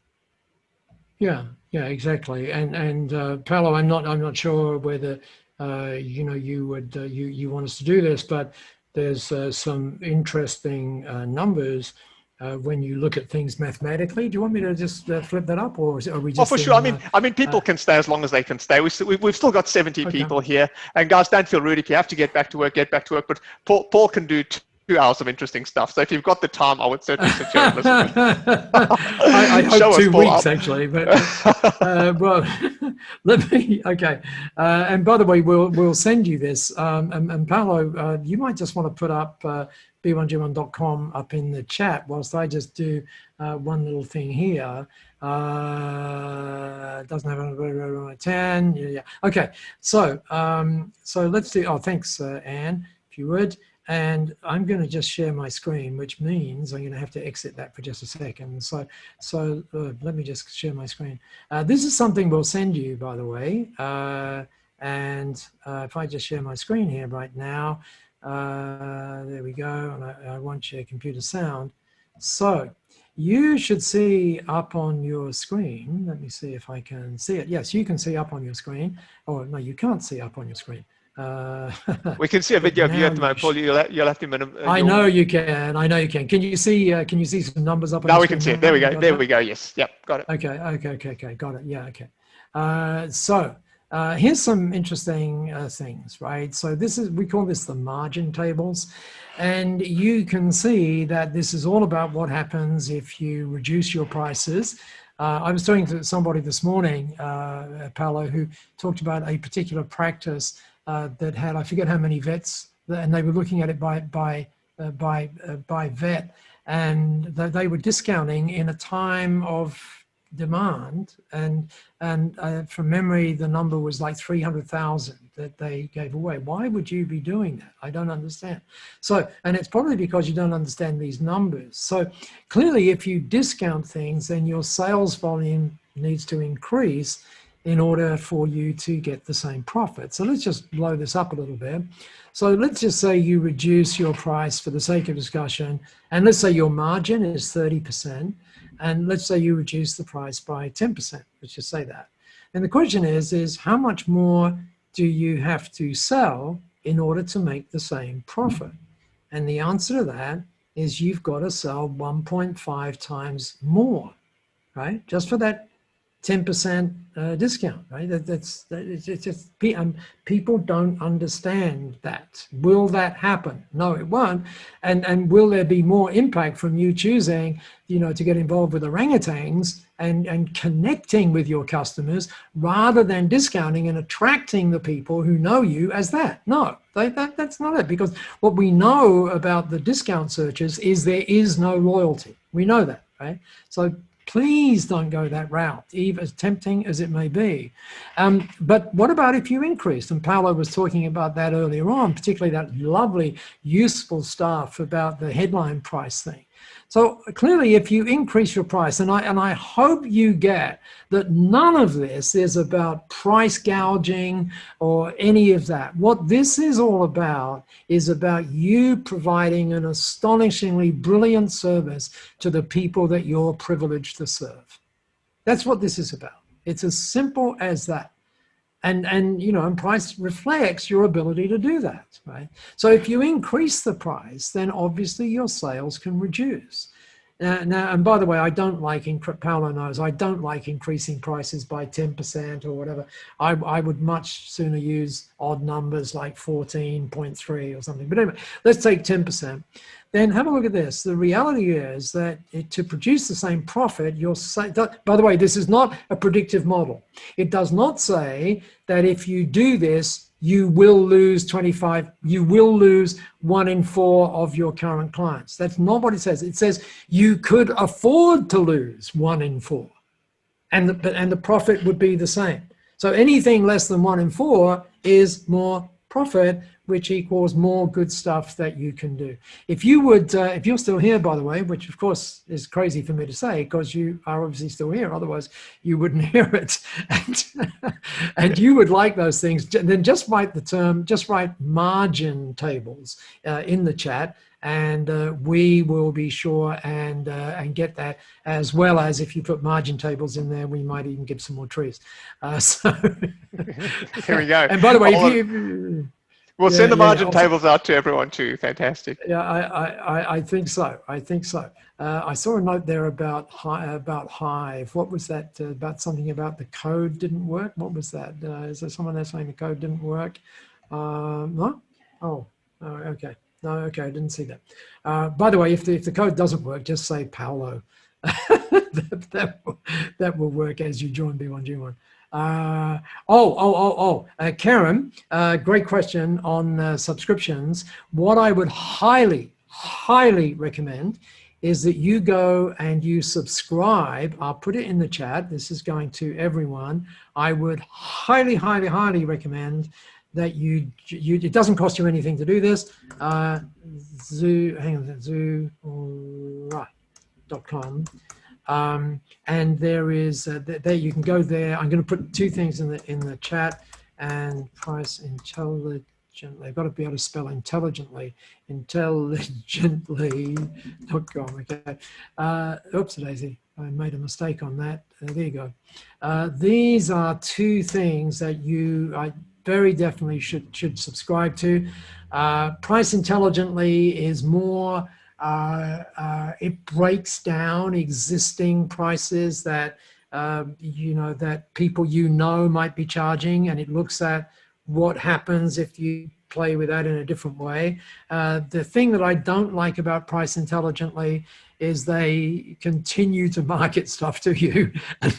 Yeah, yeah, exactly. And Paolo, I'm not sure whether you would you want us to do this, but there's some interesting numbers when you look at things mathematically. Do you want me to just flip that up, or are we Oh, just for sure. in? I mean, people can stay as long as they can stay. We've still got 70 Okay. people here, and guys, don't feel rude if you have to get back to work. Get back to work. But Paul can do 2 hours of interesting stuff. So if you've got the time, I would certainly suggest listening. I hope Show us, 2 Paul. weeks actually, but well, let me. Okay, and by the way, we'll send you this. And Paolo, you might just want to put up b1g1.com up in the chat whilst I just do one little thing here. Doesn't have a 10. Yeah. Okay, so let's do. Oh, thanks, Anne, if you would. And I'm going to just share my screen, which means I'm going to have to exit that for just a second. So let me just share my screen. This is something we'll send you, by the way. And if I just share my screen here right now, there we go. And I won't share computer sound. So you should see up on your screen. Let me see if I can see it. Yes, you can see up on your screen. Oh, no, you can't see up on your screen. We can see a video of you at the moment, Paul. You'll have to minimize. I know you can. I know you can. Can you see? Can you see some numbers up? Now we can see it. There we go. There we go. Yes. Yep. Got it. Okay. Got it. Yeah. Okay. So here's some interesting things, right? So we call this the margin tables, and you can see that this is all about what happens if you reduce your prices. I was talking to somebody this morning, Paolo, who talked about a particular practice that had, I forget how many vets, and they were looking at it by vet, and they were discounting in a time of demand, and from memory the number was like 300,000 that they gave away. Why would you be doing that? I don't understand. So, and it's probably because you don't understand these numbers. So clearly if you discount things, then your sales volume needs to increase in order for you to get the same profit. So let's just blow this up a little bit. So let's just say you reduce your price for the sake of discussion, and let's say your margin is 30%, and let's say you reduce the price by 10%, let's just say that. And the question is how much more do you have to sell in order to make the same profit? And the answer to that is you've got to sell 1.5 times more, right? Just for that 10% discount, right? It's just people don't understand that. Will that happen? No, it won't. And will there be more impact from you choosing, to get involved with orangutans and connecting with your customers rather than discounting and attracting the people who know you as that? No, that's not it. Because what we know about the discount searches is there is no loyalty. We know that, right? So please don't go that route, even as tempting as it may be. But what about if you increase? And Paolo was talking about that earlier on, particularly that lovely, useful stuff about the headline price thing. So clearly, if you increase your price, and I hope you get that none of this is about price gouging or any of that. What this is all about is about you providing an astonishingly brilliant service to the people that you're privileged to serve. That's what this is about. It's as simple as that. And price reflects your ability to do that, right? So if you increase the price, then obviously your sales can reduce. Now, and by the way, I don't like, Paolo knows, I don't like increasing prices by 10% or whatever. I would much sooner use odd numbers like 14.3 or something. But anyway, let's take 10%. Then have a look at this. The reality is that to produce the same profit, by the way, this is not a predictive model. It does not say that if you do this, you will lose 1 in 4 of your current clients. That's not what it says. It says you could afford to lose 1 in 4, and the profit would be the same. So anything less than 1 in 4 is more profit, which equals more good stuff that you can do. If you would, if you're still here, by the way, which of course is crazy for me to say because you are obviously still here, otherwise you wouldn't hear it, and you would like those things, then just write margin tables in the chat, and we will be sure and get that, as well as if you put margin tables in there, we might even give some more trees. So Here we go. And by the way, if we'll send the margin tables out to everyone too. Fantastic. Yeah, I think so. I think so. I saw a note there about Hive. What was that? About something about the code didn't work. What was that? Is there someone there saying the code didn't work? No. Oh, okay. No, okay. I didn't see that. By the way, if the code doesn't work, just say Paolo. that will work as you join B1G1. Karen, great question on subscriptions. What I would highly recommend is that you go and you subscribe. I'll put it in the chat. This is going to everyone. I would highly recommend that you it doesn't cost you anything to do this. Zoo.com. And there is there you can go there. I'm going to put two things in the chat, and price intelligently. I've got to be able to spell intelligently. Intelligently.com. Okay. Oops, Daisy. I made a mistake on that. There you go. These are two things that I very definitely should subscribe to. Price intelligently is more. It breaks down existing prices that that people might be charging, and it looks at what happens if you play with that in a different way. The thing that I don't like about Price Intelligently is they continue to market stuff to you, but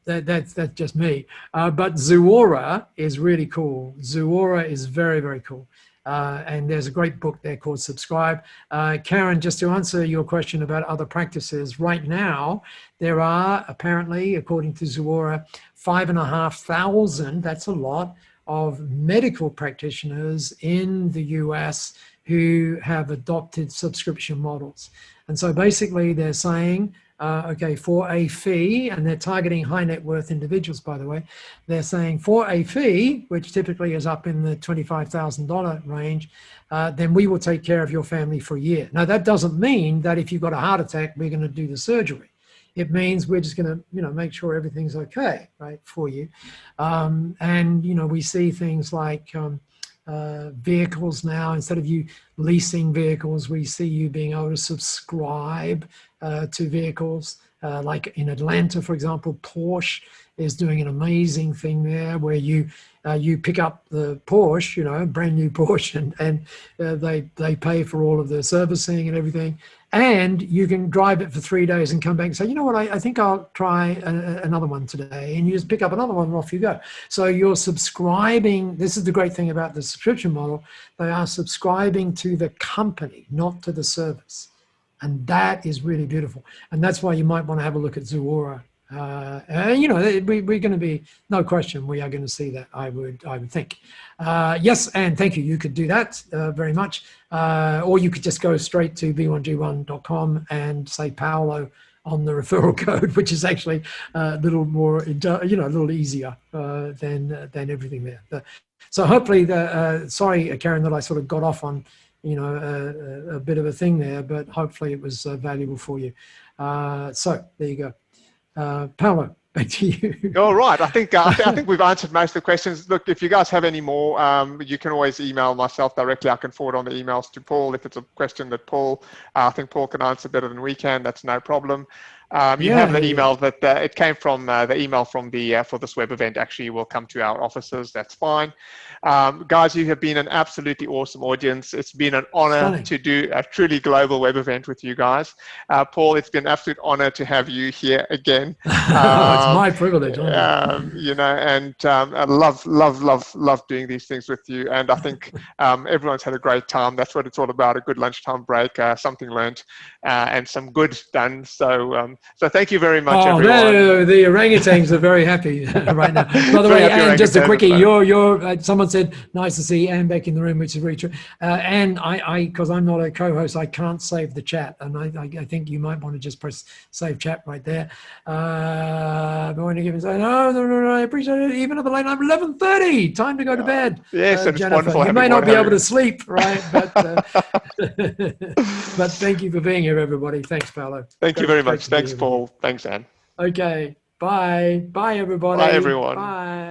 that's just me. But Zuora is really cool. Zuora is very cool. And there's a great book there called Subscribe. Karen, just to answer your question about other practices, right now, there are apparently, according to Zuora, 5,500, that's a lot, of medical practitioners in the US who have adopted subscription models. And so basically they're saying, okay, for a fee, and they're targeting high net worth individuals, by the way, they're saying for a fee, which typically is up in the $25,000 range, then we will take care of your family for a year. Now, that doesn't mean that if you've got a heart attack, we're going to do the surgery. It means we're just going to, make sure everything's okay, right, for you. And, we see things like vehicles now. Instead of you leasing vehicles, we see you being able to subscribe to vehicles. Like in Atlanta, for example, Porsche is doing an amazing thing there where you pick up the Porsche, brand new Porsche, and they pay for all of the servicing and everything. And you can drive it for 3 days and come back and say, you know what, I think I'll try another one today. And you just pick up another one and off you go. So you're subscribing. This is the great thing about the subscription model. They are subscribing to the company, not to the service. And that is really beautiful. And that's why you might want to have a look at Zuora. We're going to be, no question, we are going to see that, I would think. Yes, and thank you. You could do that very much. Or you could just go straight to b1g1.com and say Paolo on the referral code, which is actually a little more, a little easier than everything there. So hopefully, sorry, Karen, that I sort of got off on, a bit of a thing there, but hopefully it was valuable for you. So there you go. Paolo, back to you. All right. I think we've answered most of the questions. Look, if you guys have any more, you can always email myself directly. I can forward on the emails to Paul. If it's a question that I think Paul can answer better than we can, that's no problem. You have the email that it came from, the email from for this web event actually will come to our offices. That's fine. Guys, you have been an absolutely awesome audience. It's been an honor to do a truly global web event with you guys. Paul, it's been an absolute honor to have you here again. It's my privilege. I love doing these things with you. And I think everyone's had a great time. That's what it's all about, a good lunchtime break, something learned, and some good done. So So thank you very much, Oh, everyone. the orangutans are very happy right now. By the Very way, happy Anne, just a orangutans, quickie. so. Someone said, nice to see Anne back in the room, which is really true. Anne, because I'm not a co-host, I can't save the chat. And I think you might want to just press save chat right there. But when you give me say, no, I appreciate it. Even at the late night, 11:30, time to go to bed. Yes, and it's Jennifer, wonderful you having may not be having able you. to sleep, right? But but thank you for being here, everybody. Thanks, Paolo. Thank you very Great much. to be Thanks, here with you. Paul. Thanks, Anne. Okay. Bye. Bye, everybody. Bye, everyone. Bye.